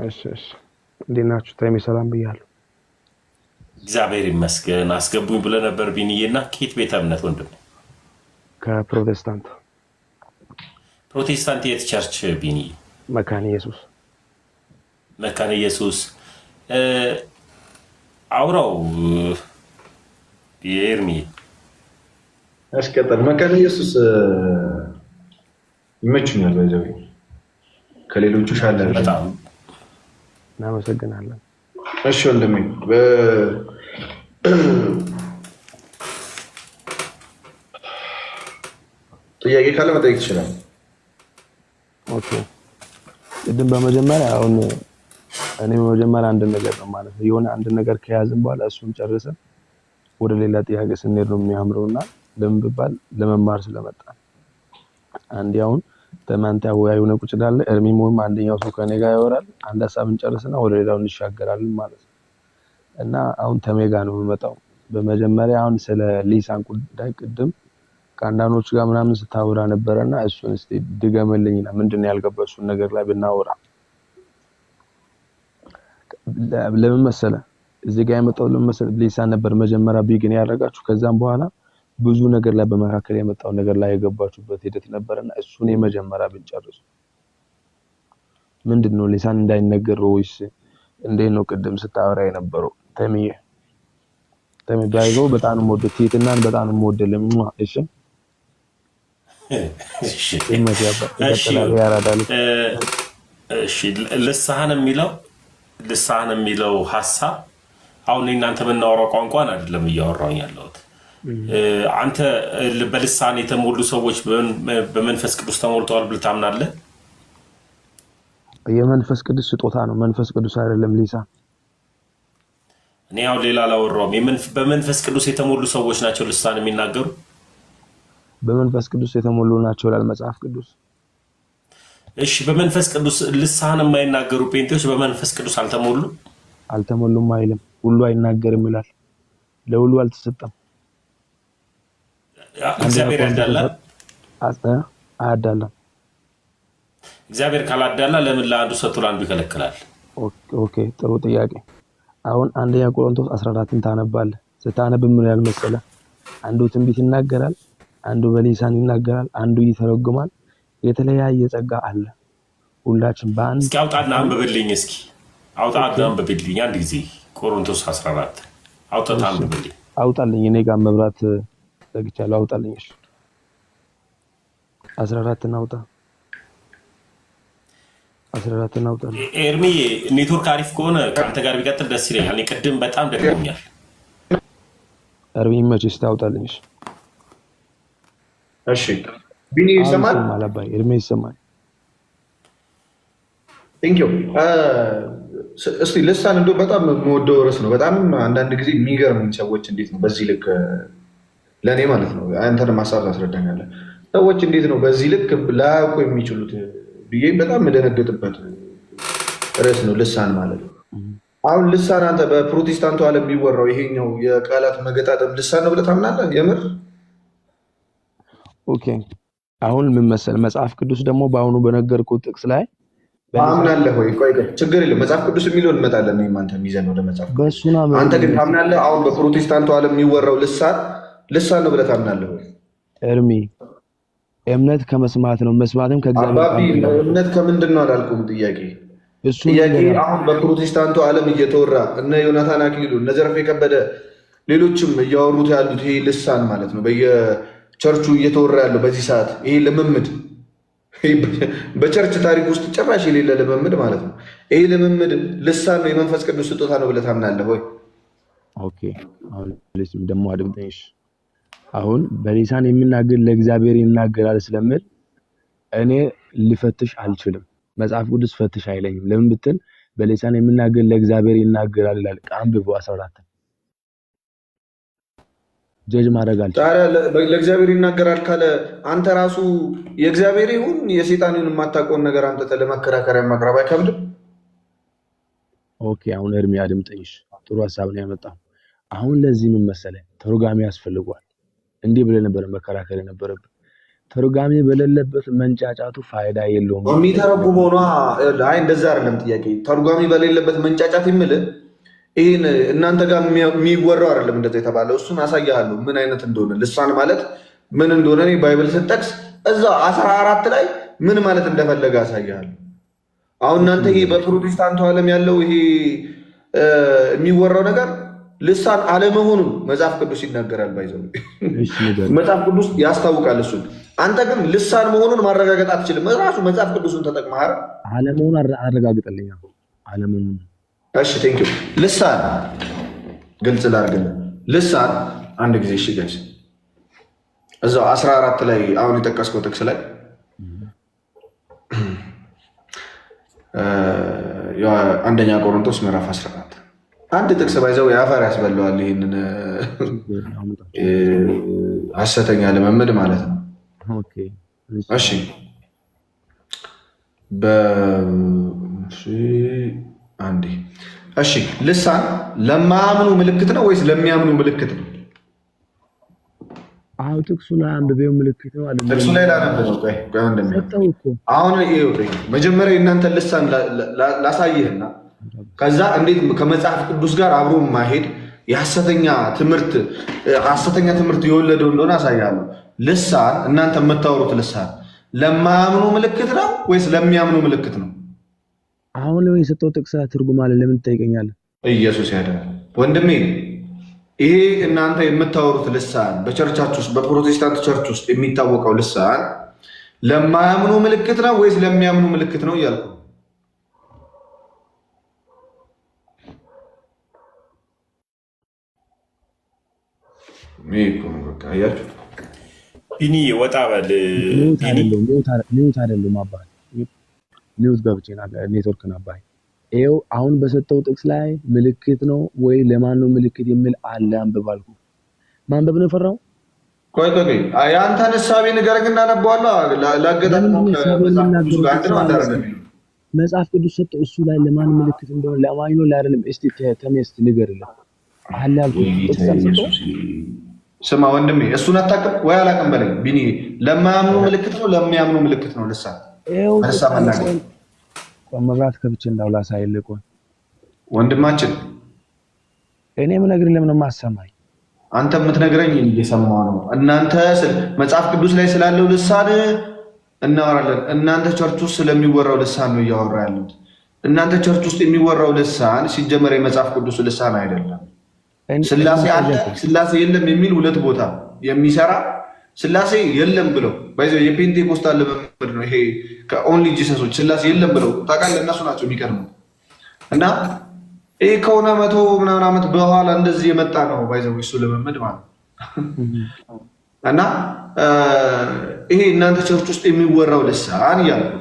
እሺ እንዴት ናችሁ? ታይሜ ሰላም ብያለሁ። እግዚአብሔር ይመስገን። አስገቡኝ ብለህ ነበር ቢኒዬና ከየት ቤተ እምነት ወንድም? ከፕሮቴስታንት። ፕሮቴስታንት የት ቸርች ቢኒ? መካነ ኢየሱስ። መካነ ኢየሱስ አውራው የኤርሚ አስቀጠል መካነ ኢየሱስ ይመቹኛል። በዛው ከሌሎቹ ሻለ በጣም እናመሰግናለን። እሺ ወንድሜ ጥያቄ ካለ መጠየቅ ትችላለህ። ኦኬ ቅድም በመጀመሪያ አሁን እኔ በመጀመሪያ አንድ ነገር ነው ማለት ነው የሆነ አንድ ነገር ከያዝን በኋላ እሱን ጨርሰን ወደ ሌላ ጥያቄ ስንሄድ ነው የሚያምረውና ለምን ቢባል ለመማር ስለመጣ አንዴ አሁን በማንተ ያወያዩ ነው ቁጭ እንዳለ እርሚም ወይም አንደኛው ሰው ከኔ ጋር ያወራል። አንድ ሀሳብ እንጨርስና ወደ ሌላው እንሻገራለን ማለት ነው። እና አሁን ተሜጋ ነው የምመጣው። በመጀመሪያ አሁን ስለ ሊሳን ጉዳይ ቅድም ከአንዳንዶቹ ጋር ምናምን ስታወራ ነበረና እሱን እስቲ ድገምልኝና ምንድነው ያልገባው እሱን ነገር ላይ ብናወራ። ለምን መሰለህ እዚህ ጋር የመጣው ለምን መሰለህ ሊሳን ነበር መጀመሪያ ቢግን ያደረጋችሁ። ከዛም በኋላ ብዙ ነገር ላይ በመካከል የመጣው ነገር ላይ የገባችሁበት ሂደት ነበርና እሱን የመጀመሪያ ብንጨርሱ ምንድነው ሊሳን እንዳይነገር ወይስ እንዴት ነው ቅድም ስታወራ የነበረው? ተሚዬ ባይዘው በጣም ወደ ትይትናን በጣም ወደለም። እሺ እሺ ልሳን የሚለው ሐሳብ አሁን እናንተ የምናወራው ቋንቋን አይደለም እያወራሁኝ ያለሁት። አንተ በልሳን የተሞሉ ሰዎች በመንፈስ ቅዱስ ተሞልተዋል ብለህ ታምናለህ? የመንፈስ ቅዱስ ስጦታ ነው፣ መንፈስ ቅዱስ አይደለም ሊሳን። እኔ ያው ሌላ አላወራሁም። በመንፈስ ቅዱስ የተሞሉ ሰዎች ናቸው ልሳን የሚናገሩ። በመንፈስ ቅዱስ የተሞሉ ናቸው ይላል መጽሐፍ ቅዱስ። እሺ በመንፈስ ቅዱስ ልሳን የማይናገሩ ጴንጤዎች በመንፈስ ቅዱስ አልተሞሉም አይልም። ሁሉ አይናገርም ይላል። ለሁሉ አልተሰጠም። እግዚአብሔር ያዳላል። አያዳላም። እግዚአብሔር ካላዳላ ለምን ለአንዱ ሰጥቶ ለአንዱ ይከለክላል? ኦኬ ጥሩ ጥያቄ። አሁን አንደኛ ቆሮንቶስ 14ን ታነባለህ። ስታነብ ምን ያህል መሰለህ? አንዱ ትንቢት ይናገራል፣ አንዱ በሊሳን ይናገራል፣ አንዱ ይተረጉማል። የተለያየ ጸጋ አለ። ሁላችን በአንድ እስኪ አውጣና አንብብልኝ። እስኪ አውጣና አንብብልኝ አንድ ጊዜ ቆሮንቶስ 14 አውጣና አንብብልኝ። አውጣልኝ። እኔ ጋር መብራት ዘግቻለሁ። አውጣልኝ። እሺ 14 አውጣ። 14 አውጣ። ኤርሚ ኔትወርክ አሪፍ ከሆነ ከአንተ ጋር ቢቀጥል ደስ ይለኛል። እኔ ቅድም በጣም ደክሞኛል። ኤርሚ መቼስ ታውጣልኝ። እሺ ቢኒ ይሰማል? ማለባይ ኤርሚ ይሰማል። ቴንክ ዩ። እስቲ ልሳን እንደው በጣም የምወደው ርዕስ ነው። በጣም አንዳንድ ጊዜ የሚገርም ሰዎች እንዴት ነው በዚህ ልክ ለእኔ ማለት ነው አንተን ሀሳብ ታስረዳኛለህ። ሰዎች እንዴት ነው በዚህ ልክ ላያውቁ የሚችሉት ብዬ በጣም የምደነግጥበት ርዕስ ነው ልሳን ማለት ነው። አሁን ልሳን አንተ በፕሮቴስታንቱ ዓለም የሚወራው ይሄኛው የቃላት መገጣጠም ልሳን ነው ብለህ ታምናለህ? የምር ኦኬ። አሁን ምን መሰለህ መጽሐፍ ቅዱስ ደግሞ በአሁኑ በነገርኩት ጥቅስ ላይ ታምናለህ ወይ? ቆይ ችግር የለም መጽሐፍ ቅዱስ የሚለው እንመጣለን። አንተ ሚዘን ወደ መጽሐፍ አንተ ግን ታምናለህ? አሁን በፕሮቴስታንቱ ዓለም የሚወራው ልሳን ነው ብለህ ታምናለህ ወይ? ኤርሚ እምነት ከመስማት ነው፣ መስማትም ከእግዚአብሔር ነው። እምነት ከምንድን ነው አላልኩም። ጥያቄ አሁን በፕሮቴስታንቱ ዓለም እየተወራ እነ ዮናታን አክሊሉ እነ ዘርፌ ከበደ ሌሎችም እያወሩት ያሉት ይሄ ልሳን ማለት ነው በየቸርቹ እየተወራ ያለው በዚህ ሰዓት ይሄ ልምምድ በቸርች ታሪክ ውስጥ ጭራሽ የሌለ ልምምድ ማለት ነው። ይሄ ልምምድ ልሳን ነው የመንፈስ ቅዱስ ስጦታ ነው ብለህ ታምናለህ ወይ? ኦኬ አሁን ደግሞ አድምጠኝ። አሁን በሊሳን የሚናገር ለእግዚአብሔር ይናገራል ስለምል እኔ ልፈትሽ አልችልም። መጽሐፍ ቅዱስ ፈትሽ አይለኝም። ለምን ብትል በሊሳን የሚናገር ለእግዚአብሔር ይናገራል ይላል። አንብቦ 14 ጀጅ ማድረግ አልችልም። ታዲያ ለእግዚአብሔር ይናገራል ካለ አንተ ራሱ የእግዚአብሔር ይሁን የሰይጣን ይሁን የማታውቀውን ነገር አንተ ለመከራከሪያ ማቅረብ አይከብድም? ኦኬ አሁን እርሚ አድምጠኝ። ጥሩ ሐሳብ ነው ያመጣው። አሁን ለዚህ ምን መሰለህ ተርጓሚ ያስፈልጋል። እንዲህ ብለህ ነበር መከራከር የነበረብህ። ተርጓሚ በሌለበት መንጫጫቱ ፋይዳ የለውም። የሚተረጉመው ነው። አይ እንደዛ አይደለም ጥያቄ። ተርጓሚ በሌለበት መንጫጫት ይምልህ ይህን እናንተ ጋር የሚወራው አይደለም እንደዛ የተባለው። እሱን አሳያለሁ ምን አይነት እንደሆነ ልሳን ማለት ምን እንደሆነ እኔ ባይብል ስጠቅስ እዛ 14 ላይ ምን ማለት እንደፈለገ አሳያለሁ። አሁን እናንተ ይሄ በፕሮቴስታንቱ ዓለም ያለው ይሄ የሚወራው ነገር ልሳን አለመሆኑን መጽሐፍ ቅዱስ ይናገራል። ባይዘው መጽሐፍ ቅዱስ ያስታውቃል እሱን። አንተ ግን ልሳን መሆኑን ማረጋገጥ አትችልም። ራሱ መጽሐፍ ቅዱስን ተጠቅመህ አለመሆኑን አረጋግጠልኝ። አለመሆኑን እሺ ቴንክ ዩ። ልሳን ግልጽ ላድርግልህ። ልሳን አንድ ጊዜ እሺ ጋይስ እዛው 14 ላይ አሁን የጠቀስከው ጥቅስ ላይ አንደኛ ቆሮንቶስ ምዕራፍ 14 አንድ ጥቅስ ባይዘው የአፈር ያስበለዋል። ይህንን ሐሰተኛ ልምምድ ማለት ነው። እሺ እሺ አንዴ። እሺ ልሳን ለማያምኑ ምልክት ነው ወይስ ለሚያምኑ ምልክት ነው? አሁን ጥቅሱ ላይ አንብቤው ምልክት ነው አለ። ጥቅሱ ላይ ላነብ ነው። ቆይ አሁን መጀመሪያ የእናንተን ልሳን ላሳይህና ከዛ እንዴት ከመጽሐፍ ቅዱስ ጋር አብሮ ማሄድ የሐሰተኛ ትምህርት የወለደው እንደሆነ አሳያለሁ። ልሳን እናንተ የምታወሩት ልሳን ለማያምኑ ምልክት ነው ወይስ ለሚያምኑ ምልክት ነው? አሁን ለምን የሰጠው ጥቅስ ትርጉም አለ? ለምን ትጠይቀኛለህ? ኢየሱስ ያዳነ ወንድሜ፣ ይሄ እናንተ የምታወሩት ልሳን በቸርቻችሁ ውስጥ በፕሮቴስታንት ቸርች ውስጥ የሚታወቀው ልሳን ለማያምኑ ምልክት ነው ወይስ ለሚያምኑ ምልክት ነው እያልኩ ቢኒ ወጣ በል። ሚውት አይደለም አባይ ሚውት ገብቼ ኔትወርክ ነበር። ይኸው አሁን በሰጠው ጥቅስ ላይ ምልክት ነው ወይ ለማን ነው ምልክት የሚል አለ። አንብባልኩ ማንበብ ነው የፈራው። ቆይ የአንተን ሐሳቤ ንገረኝ እናነበዋለሁ። መጽሐፍ ቅዱስ ሰጠው እሱ ላይ ለማን ምልክት እንደሆነ ለማን ነው አይደለም። እስቲ ተመስት ንገርልኝ አለ አልኩ። ስማ ወንድሜ፣ እሱን አታውቅም ወይ አላውቅም በለኝ ቢኒ። ለማያምኑ ምልክት ነው ለሚያምኑ ምልክት ነው ልሳን? መብራት ከብቼ እንዳው ላሳይልህ። ቆይ ወንድማችን፣ እኔ የምነግርህ ለምን የማሰማኝ? አንተ የምትነግረኝ እየሰማሁ ነው። እናንተ መጽሐፍ ቅዱስ ላይ ስላለው ልሳን እናወራለን። እናንተ ቸርች ውስጥ ስለሚወራው ልሳን ነው እያወራ ያሉት። እናንተ ቸርች ውስጥ የሚወራው ልሳን ሲጀመር የመጽሐፍ ቅዱስ ልሳን አይደለም። ስላሴ አለ ስላሴ የለም የሚል ሁለት ቦታ የሚሰራ ስላሴ የለም ብለው ባይዘው የፔንቴኮስታል ልምምድ ነው ይሄ። ከኦንሊ ጂሰሶች ስላሴ የለም ብለው ታውቃለህ፣ እነሱ ናቸው የሚቀድሙት። እና ይሄ ከሆነ 100 ምናምን ዓመት በኋላ እንደዚህ የመጣ ነው ባይዘው እሱ ልምምድ ማለት እና ይሄ እናንተ ቸርች ውስጥ የሚወራው ልሳን እያልኩ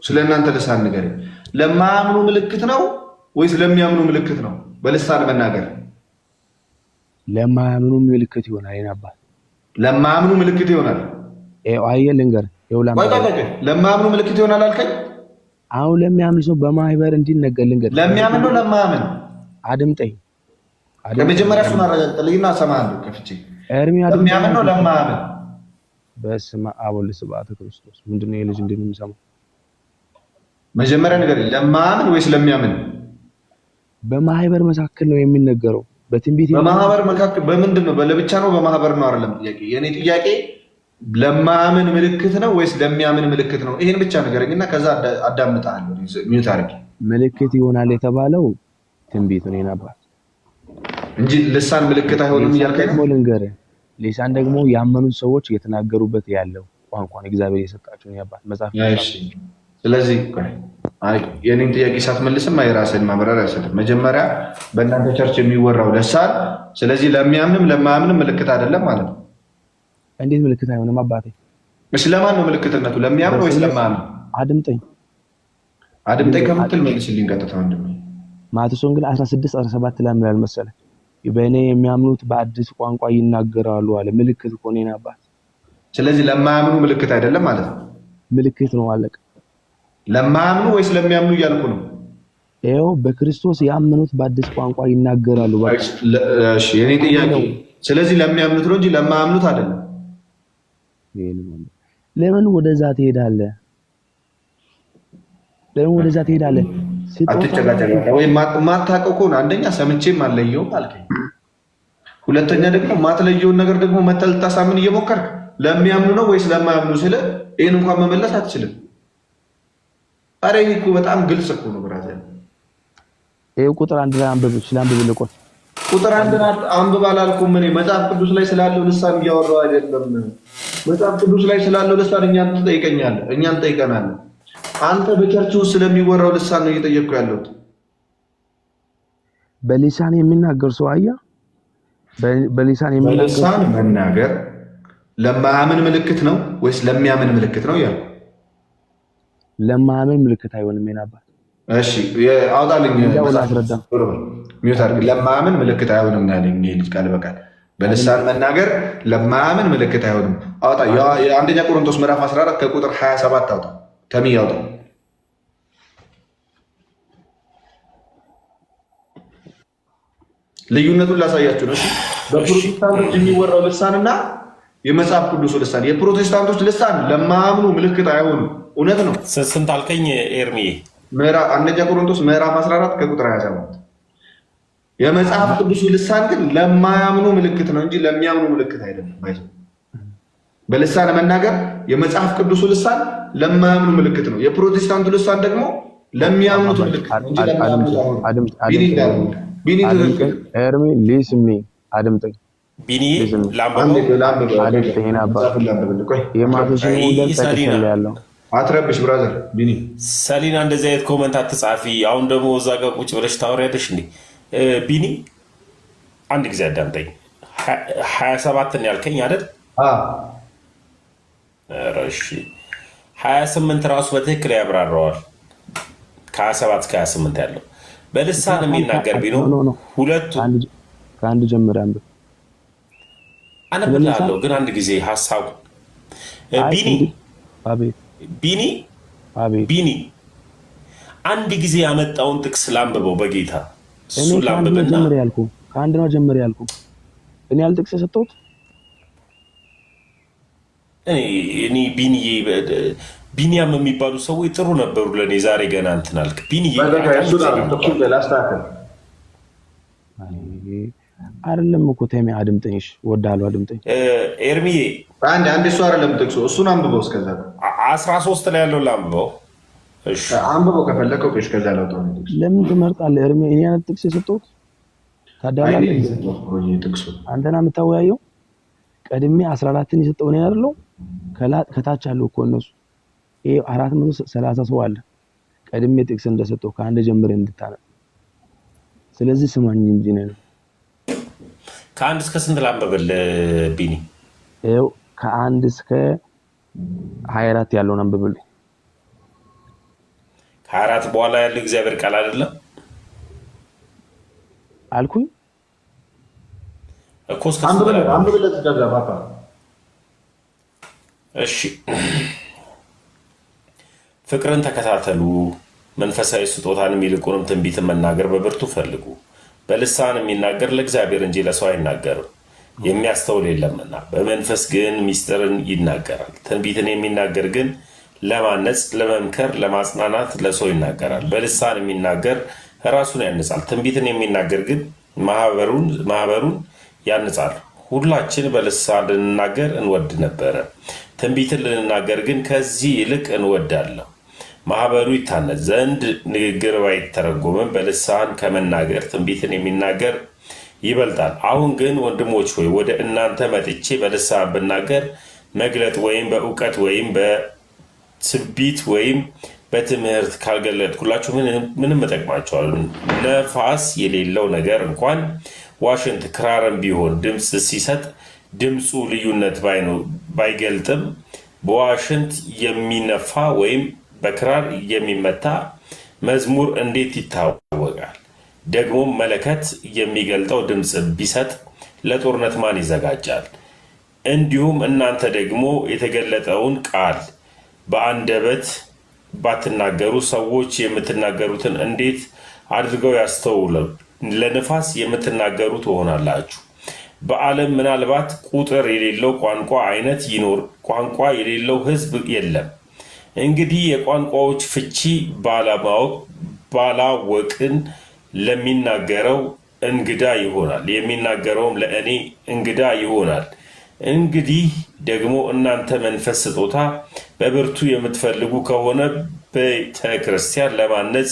ስለ እናንተ ልሳን ንገረኝ። ለማያምኑ ምልክት ነው ወይስ ለሚያምኑ ምልክት ነው? በልሳን መናገር ለማያምኑ ምልክት ይሆናል። ይናባል ለማያምኑ ምልክት ይሆናል። አየህ ልንገርህ፣ ለማያምኑ ምልክት ይሆናል አልከኝ። አሁን ለሚያምን ሰው በማህበር እንዲነገር ልንገርህ። ለሚያምን ነው ለማያምን? አድምጠኝ። ለመጀመሪያ እሱን አረጋግጥልኝና እሰማሃለሁ ከፍቼ። ለሚያምን ነው ለማያምን? በስመ አብ ወወልድ ወመንፈስ ቅዱስ። ምንድነው የልጅ እንደሚሰማው? መጀመሪያ ነገር ለማያምን ወይስ ለሚያምን? በማህበር መካከል ነው የሚነገረው። በትንቢት በማህበር መካከል በምንድን ነው? በለብቻ ነው በማህበር ነው? አይደለም ጥያቄ። የኔ ጥያቄ ለማያምን ምልክት ነው ወይስ ለሚያምን ምልክት ነው? ይሄን ብቻ ንገረኝና ከዛ አዳምጣለሁ። ሚዩት አድርጊ። ምልክት ይሆናል የተባለው ትንቢት ነው የናባል እንጂ ልሳን ምልክት አይሆንም እያልከኝ ነው። ልንገርህ፣ ልሳን ደግሞ ያመኑት ሰዎች እየተናገሩበት ያለው ቋንቋ ነው፣ እግዚአብሔር የሰጣቸው ያባል መጽሐፍ። ስለዚህ የኔን ጥያቄ ሳትመልስም የራስህን ማብራሪያ አይሰጥም። መጀመሪያ በእናንተ ቸርች የሚወራው ልሳን ስለዚህ ለሚያምንም ለማያምንም ምልክት አይደለም ማለት ነው። እንዴት ምልክት አይሆንም አባቴ? እሺ ለማን ነው ምልክትነቱ? ለሚያምን ወይስ ለማያምን? አድምጠኝ ከምትል መልስልኝ ቀጥታ ወንድሜ። ማቴዎስ ወንጌል 16:17 ላይ ምን ያህል መሰለህ? በእኔ የሚያምኑት በአዲስ ቋንቋ ይናገራሉ አለ። ምልክት እኮ ነው አባት። ስለዚህ ለማያምኑ ምልክት አይደለም ማለት ነው። ምልክት ነው አለቀ። ለማያምኑ ወይስ ለሚያምኑ እያልኩ ነው። ይኸው በክርስቶስ ያመኑት በአዲስ ቋንቋ ይናገራሉ። እሺ የኔ ጥያቄ ስለዚህ ለሚያምኑት ነው እንጂ ለማያምኑት አይደለም። ለምን ወደዛ ትሄዳለህ? አትጨቃጨቅ። ወይ ማታውቀው ከሆነ አንደኛ ሰምቼም አልለየውም አልከኝ፣ ሁለተኛ ደግሞ ማትለየውን ነገር ደግሞ መተህ ልታሳምን እየሞከርክ ለሚያምኑ ነው ወይስ ለማያምኑ ስለ ይህን እንኳን መመለስ አትችልም። አረ ይሄ እኮ በጣም ግልጽ እኮ ነው ብራዘር። ይሄው ቁጥር 1 ላይ አንብብ ይችላል። አንብብ ቁጥር 1 አንብብ አላልኩም እኔ። መጽሐፍ ቅዱስ ላይ ስላለው ልሳን እያወራሁ አይደለም። መጽሐፍ ቅዱስ ላይ ስላለው ልሳን እኛን ትጠይቀኛለህ፣ እኛን ጠይቀናለህ። አንተ በቸርች ውስጥ ስለሚወራው ልሳን ነው እየጠየቅኩ ያለሁት። በሊሳን የሚናገር ሰው አያ በሊሳን መናገር ለማያምን ምልክት ነው ወይስ ለሚያምን ምልክት ነው ያልኩ? ለማያምን ምልክት አይሆንም የናባት። እሺ አውጣልኝ። ሚዩት አድርግ። ለማያምን ምልክት አይሆንም ያለኝ ልጅ ቃል በቃል በልሳን መናገር ለማያምን ምልክት አይሆንም። አውጣ። የአንደኛ ቆሮንቶስ ምዕራፍ 14 ከቁጥር 27 አውጣ። ተሚ አውጣ። ልዩነቱን ላሳያችሁ ነው። በፕሮቴስታንቶች የሚወራው ልሳንና የመጽሐፍ ቅዱስ ልሳን፣ የፕሮቴስታንቶች ልሳን ለማያምኑ ምልክት አይሆኑ። እውነት ነው። ስንት አልከኝ ኤርሚ? አንደኛ ቆሮንቶስ ምዕራፍ 14 ከቁጥር 27። የመጽሐፍ ቅዱስ ልሳን ግን ለማያምኑ ምልክት ነው እንጂ ለሚያምኑ ምልክት አይደለም። በልሳን መናገር የመጽሐፍ ቅዱስ ልሳን ለማያምኑ ምልክት ነው። የፕሮቴስታንቱ ልሳን ደግሞ ለሚያምኑት ምልክት እንጂ ለማያምኑት ኤርሚ ሊስሚ አድምጠኝ። ቢኒ አትረብሽ ብራዘር ቢኒ። ሰሊና እንደዚህ አይነት ኮመንት አትጻፊ። አሁን ደግሞ እዛ ጋር ቁጭ ብለሽ ታወሪያለሽ እንዴ? ቢኒ አንድ ጊዜ አዳምጠኝ። 27 ያልከኝ አይደል? እሺ 28 ራሱ በትክክል ያብራራዋል። ከ27 እስከ 28 ያለው በልሳን የሚናገር ቢኖር ሁለቱ ከአንድ ጀምር አንብብ። አነብልሃለሁ ግን አንድ ጊዜ ሀሳቡ ቢኒ አንድ ጊዜ ያመጣውን ጥቅስ ላንብበው በጌታ እሱ ላንብብና ከአንድ ነው ጀምር ያልኩ እኔ ያል ጥቅስ የሰጠሁት እኔ ቢኒያም የሚባሉ ሰዎች ጥሩ ነበሩ ለእኔ። ዛሬ ገና እንትን አልክ ቢኒዬ። አይደለም እኮ ተሜ አድምጠኝሽ፣ ወዳሉ አድምጠኝ ኤርሚዬ። አንድ እሱ አይደለም ጥቅሱ፣ እሱን አንብበው። እስከዛ 13 ላይ ያለው ላንብበው። እሺ አንብበው ከፈለከው። እሺ ከዛ ላውጣው። ለምን ትመርጣለህ ኤርሚ? እኔ ያለ ጥቅስ የሰጠሁት ታዳላለህ። ጥቅሱ አንተና የምታወያየው ቀድሜ 14ን የሰጠው እኔ አይደለሁ። ከታች አለው እኮ እነሱ ይሄ 430 ሰው አለ። ቀድሜ ጥቅስ እንደሰጠው ከአንድ ጀምሬ እንድታነብ። ስለዚህ ስማኝ እንጂ ነው። ከአንድ እስከ ስንት ላንብብልህ ቢኒ? ይኸው ከአንድ እስከ 24 ያለውን አንብብልኝ። ከ24 በኋላ ያለው እግዚአብሔር ቃል አይደለም አልኩኝ እኮ። እስከ አንብብለት ተጋዛ ባባ። እሺ ፍቅርን ተከታተሉ፣ መንፈሳዊ ስጦታንም ይልቁንም ትንቢትን መናገር በብርቱ ፈልጉ። በልሳን የሚናገር ለእግዚአብሔር እንጂ ለሰው አይናገርም፣ የሚያስተውል የለምና። በመንፈስ ግን ሚስጥርን ይናገራል። ትንቢትን የሚናገር ግን ለማነጽ፣ ለመምከር፣ ለማጽናናት ለሰው ይናገራል። በልሳን የሚናገር ራሱን ያንጻል። ትንቢትን የሚናገር ግን ማህበሩን ያንጻል። ሁላችን በልሳን ልንናገር እንወድ ነበረ፣ ትንቢትን ልንናገር ግን ከዚህ ይልቅ እንወዳለሁ። ማህበሩ ይታነጽ ዘንድ ንግግር ባይተረጎምም በልሳን ከመናገር ትንቢትን የሚናገር ይበልጣል። አሁን ግን ወንድሞች ሆይ ወደ እናንተ መጥቼ በልሳን ብናገር መግለጥ ወይም በእውቀት ወይም በትንቢት ወይም በትምህርት ካልገለጥኩላችሁ ምንም እጠቅማችኋለሁ? ነፋስ የሌለው ነገር እንኳን ዋሽንት ክራርም ቢሆን ድምፅ ሲሰጥ ድምፁ ልዩነት ባይገልጥም በዋሽንት የሚነፋ ወይም በክራር የሚመታ መዝሙር እንዴት ይታወቃል? ደግሞም መለከት የሚገልጠው ድምፅ ቢሰጥ ለጦርነት ማን ይዘጋጃል? እንዲሁም እናንተ ደግሞ የተገለጠውን ቃል በአንደበት ባትናገሩ ሰዎች የምትናገሩትን እንዴት አድርገው ያስተውሉ? ለንፋስ የምትናገሩ ትሆናላችሁ። በዓለም ምናልባት ቁጥር የሌለው ቋንቋ አይነት ይኖር፣ ቋንቋ የሌለው ሕዝብ የለም። እንግዲህ የቋንቋዎች ፍቺ ባላወቅን ለሚናገረው እንግዳ ይሆናል፣ የሚናገረውም ለእኔ እንግዳ ይሆናል። እንግዲህ ደግሞ እናንተ መንፈስ ስጦታ በብርቱ የምትፈልጉ ከሆነ ቤተ ክርስቲያን ለማነጽ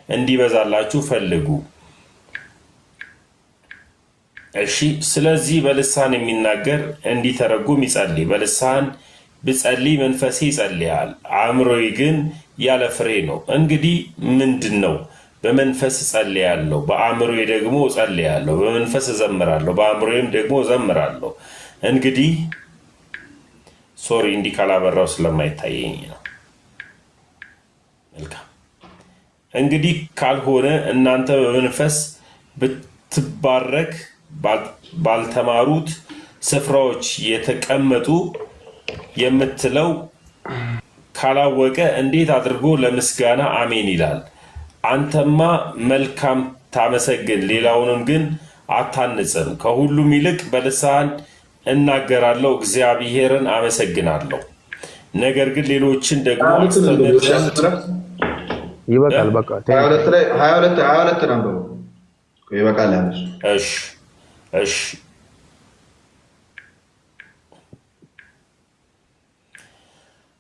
እንዲበዛላችሁ ፈልጉ። እሺ፣ ስለዚህ በልሳን የሚናገር እንዲተረጉም ይጸልይ። በልሳን ብጸልይ መንፈሴ ይጸልያል፣ አእምሮዬ ግን ያለ ፍሬ ነው። እንግዲህ ምንድን ነው? በመንፈስ እጸልያለሁ፣ በአእምሮዬ ደግሞ እጸልያለሁ። በመንፈስ እዘምራለሁ፣ በአእምሮዬም ደግሞ እዘምራለሁ። እንግዲህ ሶሪ እንዲህ ካላበራው ስለማይታየኝ ነው። መልካም። እንግዲህ ካልሆነ እናንተ በመንፈስ ብትባረክ ባልተማሩት ስፍራዎች የተቀመጡ የምትለው ካላወቀ እንዴት አድርጎ ለምስጋና አሜን ይላል? አንተማ መልካም ታመሰግን፣ ሌላውንም ግን አታንጽም። ከሁሉም ይልቅ በልሳን እናገራለሁ፣ እግዚአብሔርን አመሰግናለሁ። ነገር ግን ሌሎችን ደግሞ አስተምር ዘንድ ይበቃል። በቃ 22 ነው ይበቃል። እሺ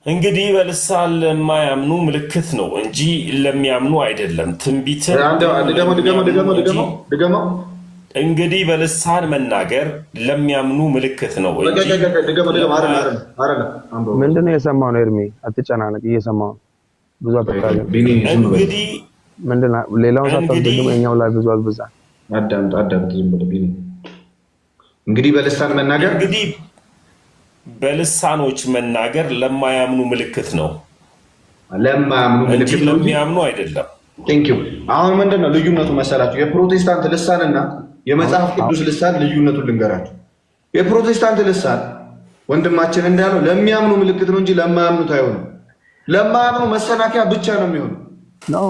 እንግዲህ በልሳን ለማያምኑ ምልክት ነው እንጂ ለሚያምኑ አይደለም። ትንቢትን እንግዲህ በልሳን መናገር ለሚያምኑ ምልክት ነው እንጂ ምንድን ነው የሰማው ነው? ኤርሚ አትጨናነቅ፣ እየሰማው ብዙ አትካለ። እንግዲህ ምንድን ነው ሌላውን ሳታስደግም እኛው ላይ ብዙ አልበዛ። አዳምጥ ዝም ብለህ ቢኒ። እንግዲህ በልሳን መናገር እንግዲህ በልሳኖች መናገር ለማያምኑ ምልክት ነው፣ እንጂ ለሚያምኑ አይደለም። አሁን ምንድነው ልዩነቱ መሰላችሁ? የፕሮቴስታንት ልሳንና የመጽሐፍ ቅዱስ ልሳን ልዩነቱን ልንገራችሁ። የፕሮቴስታንት ልሳን ወንድማችን እንዳለው ለሚያምኑ ምልክት ነው እንጂ ለማያምኑት አይሆንም። ለማያምኑ መሰናከያ ብቻ ነው የሚሆነው።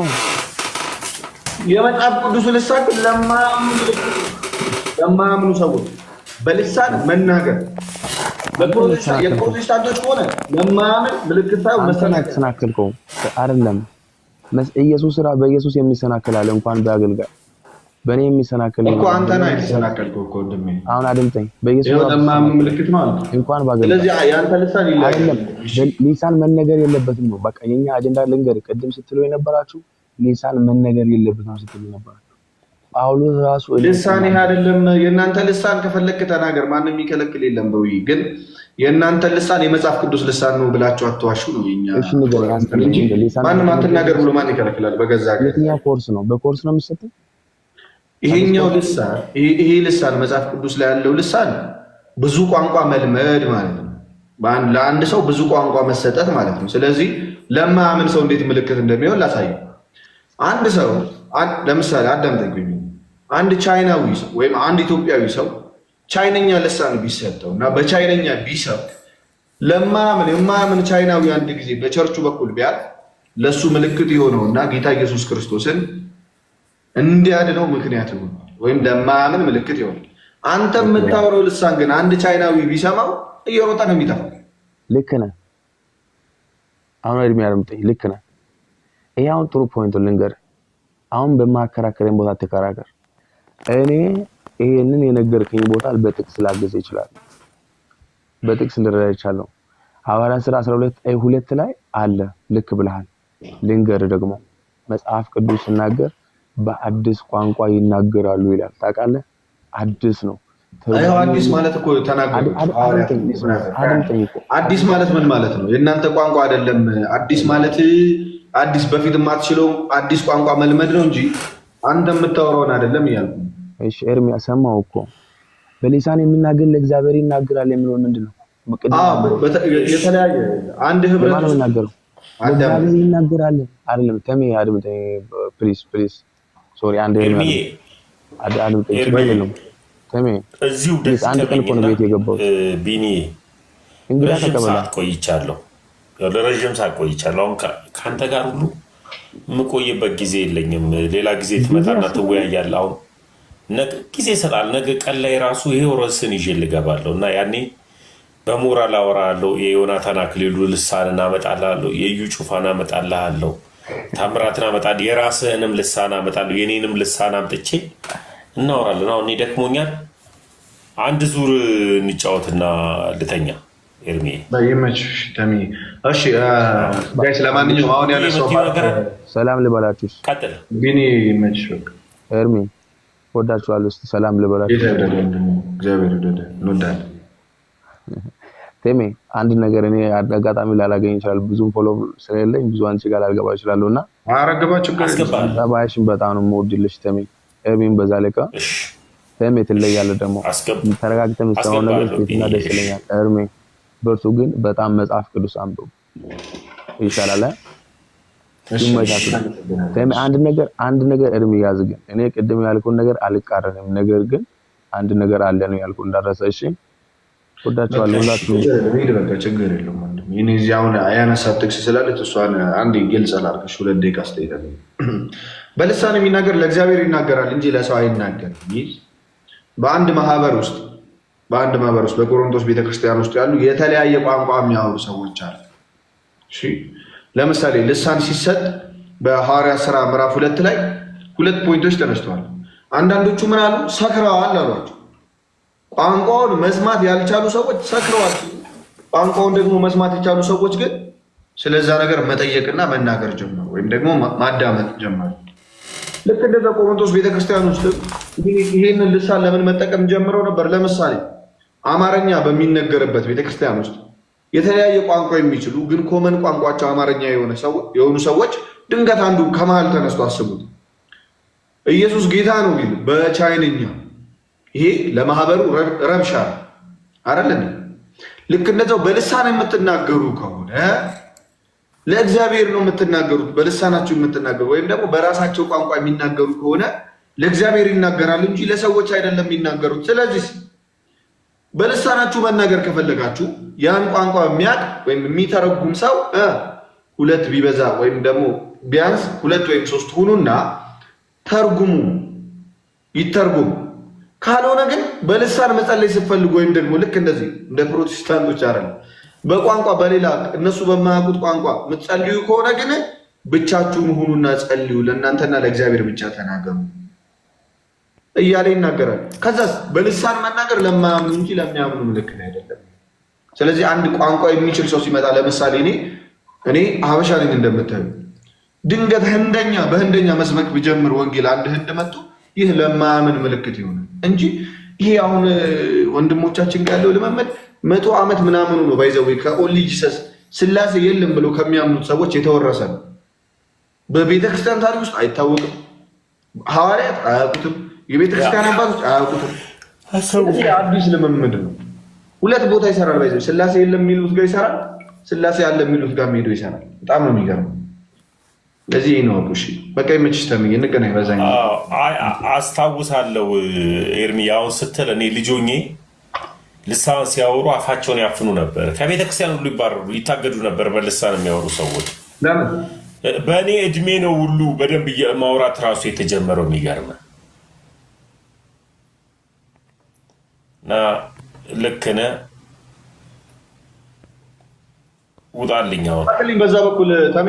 የመጽሐፍ ቅዱስ ልሳን ግን ለማያምኑ ሰዎች በልሳን መናገር የፕሮቴስታንቶች ሆነ ለማያምን ምልክት ሳይሆን መሰናከልከው አይደለም። ኢየሱስ በኢየሱስ የሚሰናከል አለ እንኳን በአገልጋይ በእኔ የሚሰናከል እኮ አንተ ነህ የተሰናከልከው እኮ ወንድሜ። አሁን አድምጠኝ። በኢየሱስ ለማያምን ምልክት ነው አለ እንኳን በአገልጋይ። ስለዚህ ያንተ ልሳን አይደለም ሊሳን መነገር የለበትም ነው በቃ የኛ አጀንዳ። ልንገር ቅድም ስትለው የነበራችሁ ሊሳን መነገር የለበትም ስትሉ ነበር። ጳውሎስ ራሱ ልሳን ይሄ አይደለም። የእናንተ ልሳን ከፈለክ ተናገር፣ ማንም የሚከለክል የለም። በውይ ግን የእናንተ ልሳን የመጽሐፍ ቅዱስ ልሳን ነው ብላችሁ አትዋሹ ነው የኛ። እሺ ንገር እንጂ ማንም አትናገር ብሎ ማን ይከለክላል? በገዛ ሀገር የትኛው ኮርስ ነው? በኮርስ ነው የሚሰጠው ይሄኛው ልሳን። ይሄ ልሳን መጽሐፍ ቅዱስ ላይ ያለው ልሳን ብዙ ቋንቋ መልመድ ማለት ነው። ለአንድ ሰው ብዙ ቋንቋ መሰጠት ማለት ነው። ስለዚህ ለማያምን ሰው እንዴት ምልክት እንደሚሆን ላሳየው። አንድ ሰው ለምሳሌ አዳምጠኝ። አንድ ቻይናዊ ሰው ወይም አንድ ኢትዮጵያዊ ሰው ቻይነኛ ልሳን ቢሰጠው እና በቻይነኛ ቢሰብክ የማያምን ቻይናዊ አንድ ጊዜ በቸርቹ በኩል ቢያልፍ ለሱ ምልክት የሆነው እና ጌታ ኢየሱስ ክርስቶስን እንዲያድነው ምክንያት ይሆናል፣ ወይም ለማያምን ምልክት ይሆናል። አንተ የምታወራው ልሳን ግን አንድ ቻይናዊ ቢሰማው እየሮጠ ነው የሚጠፋው። ልክ ነህ። አሁን እድሜ አድምጠኝ። ልክ ነህ። ይሄ አሁን ጥሩ ፖይንት ልንገር። አሁን በማከራከረኝ ቦታ ተከራከር። እኔ ይሄንን የነገርከኝ ቦታ በጥቅስ ላገዝ ይችላል። በጥቅስ ልረዳ ይችላል። ሐዋርያት ሥራ 12:2 ላይ አለ። ልክ ብለሃል። ልንገር ደግሞ መጽሐፍ ቅዱስ ሲናገር በአዲስ ቋንቋ ይናገራሉ ይላል። ታውቃለህ? አዲስ ነው። አዲስ ማለት እኮ ተናገሩ። አዲስ ማለት ምን ማለት ነው? የእናንተ ቋንቋ አይደለም። አዲስ ማለት አዲስ በፊት የማትችለው አዲስ ቋንቋ መልመድ ነው እንጂ አንተ የምታወራውን አይደለም እያልኩ። እሺ ኤርሚያ ሰማው እኮ በሊሳን የሚናገር ለእግዚአብሔር ይናገራል የሚለው ምንድነው? የተለያየ አንድ ህብረት ነው የሚናገረው ለእግዚአብሔር ይናገራል አይደለም። ተሜ አድምጥ ፕሊዝ ሶሪ አንድ ኤርሚያ አድምጥ ይችላል። ተሜ እዚሁ ደስ አንድ ቀን እኮ ነው ቤት የገባው ቢኒ እንግዲህ ተቀበላ ቆይቻለሁ። ለረጅም ሰዓት ቆይቻለሁ። አሁን ከአንተ ጋር ሁሉ የምቆይበት ጊዜ የለኝም። ሌላ ጊዜ ትመጣና ትወያያለህ። አሁን ጊዜ ይሰጣል። ነገ ቀን ላይ ራሱ ይሄው ርዕስን ይዤ ልገባለሁ እና ያኔ በሞራል አወራለሁ። የዮናታን አክሊሉ ልሳንን አመጣልሃለሁ፣ የእዩ ጩፋን አመጣልሃለሁ፣ ታምራትን አመጣልሃለሁ፣ የራስህንም ልሳን አመጣለሁ፣ የኔንም ልሳን አምጥቼ እናወራለን። አሁን እኔ ደክሞኛል። አንድ ዙር እንጫወትና ልተኛ። ኤርሚ ይመችሽ ተሚ። እሺ ጋይስ፣ ለማንኛውም አሁን ያነሳው ሰላም ልበላችሁ። ቀጥል ቢኒ። ይመችሽ በቃ ኤርሚ ወዳችኋለሁ። እስቲ ሰላም ልበላችሁ። እግዚአብሔር ይወደደ እንወዳለን። ተሚ አንድ ነገር እኔ አጋጣሚ ላላገኝ ይችላል። ብዙም ፎሎ ስለሌለኝ ብዙ አንቺ ጋር ላልገባ ይችላል እና አረጋባችሁ ጠባይሽን በጣም ነው የምወድልሽ ተሚ። ኤርሚን በዛ ላይ ተሚ ትለያለህ ደግሞ ተረጋግተህ የምትሰማው ነገር ፊትና ደስ ይለኛል። ኤርሚ በርቱ። ግን በጣም መጽሐፍ ቅዱስ አንብቡ ይሻላል። አንድ ነገር እርም ያዝ። ግን እኔ ቅድም ያልኩን ነገር አልቃረንም። ነገር ግን አንድ ነገር አለ ነው ያልኩ እንዳረሰ። እሺ ወዳችኋለሁ ሁላችሁ። በቃ ችግር የለውም ወንድም። እኔ እዚህ አሁን አያነሳት ጥቅስ ስላለች እሷን አንድ ግልጽ ላድርግሽ። 2 ደቂቃ አስተያየት በልሳን የሚናገር ለእግዚአብሔር ይናገራል እንጂ ለሰው አይናገርም። በአንድ ማህበር ውስጥ በቆሮንቶስ ቤተክርስቲያን ውስጥ ያሉ የተለያየ ቋንቋ የሚያወሩ ሰዎች አሉ። እሺ ለምሳሌ ልሳን ሲሰጥ በሐዋርያት ሥራ ምዕራፍ 2 ላይ 2 ፖይንቶች ተነስተዋል። አንዳንዶቹ ምን አሉ? ሰክረዋል አሏቸው። ቋንቋውን መስማት ያልቻሉ ሰዎች ሰክረዋል። ቋንቋውን ደግሞ መስማት የቻሉ ሰዎች ግን ስለዛ ነገር መጠየቅና መናገር ጀመሩ፣ ወይም ደግሞ ማዳመጥ ጀመሩ። ልክ እንደዛ ቆሮንቶስ ቤተክርስቲያን ውስጥ ይሄንን ልሳን ለምን መጠቀም ጀምረው ነበር? ለምሳሌ አማርኛ በሚነገርበት ቤተክርስቲያን ውስጥ የተለያየ ቋንቋ የሚችሉ ግን ኮመን ቋንቋቸው አማርኛ የሆኑ ሰዎች ድንገት አንዱ ከመሃል ተነስቶ አስቡት ኢየሱስ ጌታ ነው ቢል በቻይንኛ፣ ይሄ ለማህበሩ ረብሻ አይደለም። ልክ እንደዛው በልሳን የምትናገሩ ከሆነ ለእግዚአብሔር ነው የምትናገሩት። በልሳናችሁ የምትናገሩ ወይም ደግሞ በራሳቸው ቋንቋ የሚናገሩ ከሆነ ለእግዚአብሔር ይናገራሉ እንጂ ለሰዎች አይደለም የሚናገሩት። ስለዚህ በልሳናችሁ መናገር ከፈለጋችሁ ያን ቋንቋ የሚያውቅ ወይም የሚተረጉም ሰው 2 ቢበዛ ወይም ደግሞ ቢያንስ 2 ወይም 3 ሁኑና ተርጉሙ፣ ይተርጉም። ካልሆነ ግን በልሳን መጸለይ ስትፈልጉ ወይም ደግሞ ልክ እንደዚህ እንደ ፕሮቴስታንቶች አይደለም በቋንቋ በሌላ እነሱ በማያውቁት ቋንቋ የምትጸልዩ ከሆነ ግን ብቻችሁን ሁኑና ጸልዩ፣ ለእናንተና ለእግዚአብሔር ብቻ ተናገሩ እያለ ይናገራል። ከዛስ በልሳን መናገር ለማያምኑ እንጂ ለሚያምኑ ምልክት አይደለም። ስለዚህ አንድ ቋንቋ የሚችል ሰው ሲመጣ ለምሳሌ እኔ ሀበሻ ነኝ እንደምታዩ፣ ድንገት በህንደኛ መስበክ ብጀምር ወንጌል አንድ ህንድ መጥቶ ይህ ለማያምን ምልክት ይሆናል እንጂ ይሄ አሁን ወንድሞቻችን ጋር ያለው ልመመድ 100 ዓመት ምናምኑ ነው። ባይዘው ከኦንሊ ጂሰስ ስላሴ የለም ብለው ከሚያምኑት ሰዎች የተወረሰ ነው። በቤተክርስቲያን ታሪክ ውስጥ አይታወቅም። ሐዋርያት አያውቁትም። የቤተክርስቲያን አባቶች አያውቁትም። ስለዚህ አዲስ ልምምድ ነው። 2 ቦታ ይሰራል። ባይዘው ስላሴ የለም የሚሉት ጋር ይሰራል፣ ስላሴ አለ የሚሉት ጋር ሄዶ ይሰራል። በጣም ነው የሚገርመው። ለዚህ ነው እሺ በቃ ይመችሽ። ተምኝ እንገናኝ። በዛኛው አስታውሳለሁ ኤርሚ አሁን ስትል እኔ ልጆኜ ልሳን ሲያወሩ አፋቸውን ያፍኑ ነበር። ከቤተ ክርስቲያን ሁሉ ይባረሩ፣ ይታገዱ ነበር በልሳን የሚያወሩ ሰዎች። ለምን? በእኔ እድሜ ነው ሁሉ በደንብ ማውራት ራሱ የተጀመረው። የሚገርም እና ልክ ነህ። ውጣልኝ አሁን በዛ በኩል ተሜ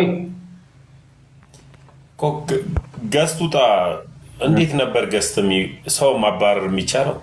ገስት ውጣ። እንዴት ነበር ገስት ሰው ማባረር የሚቻለው?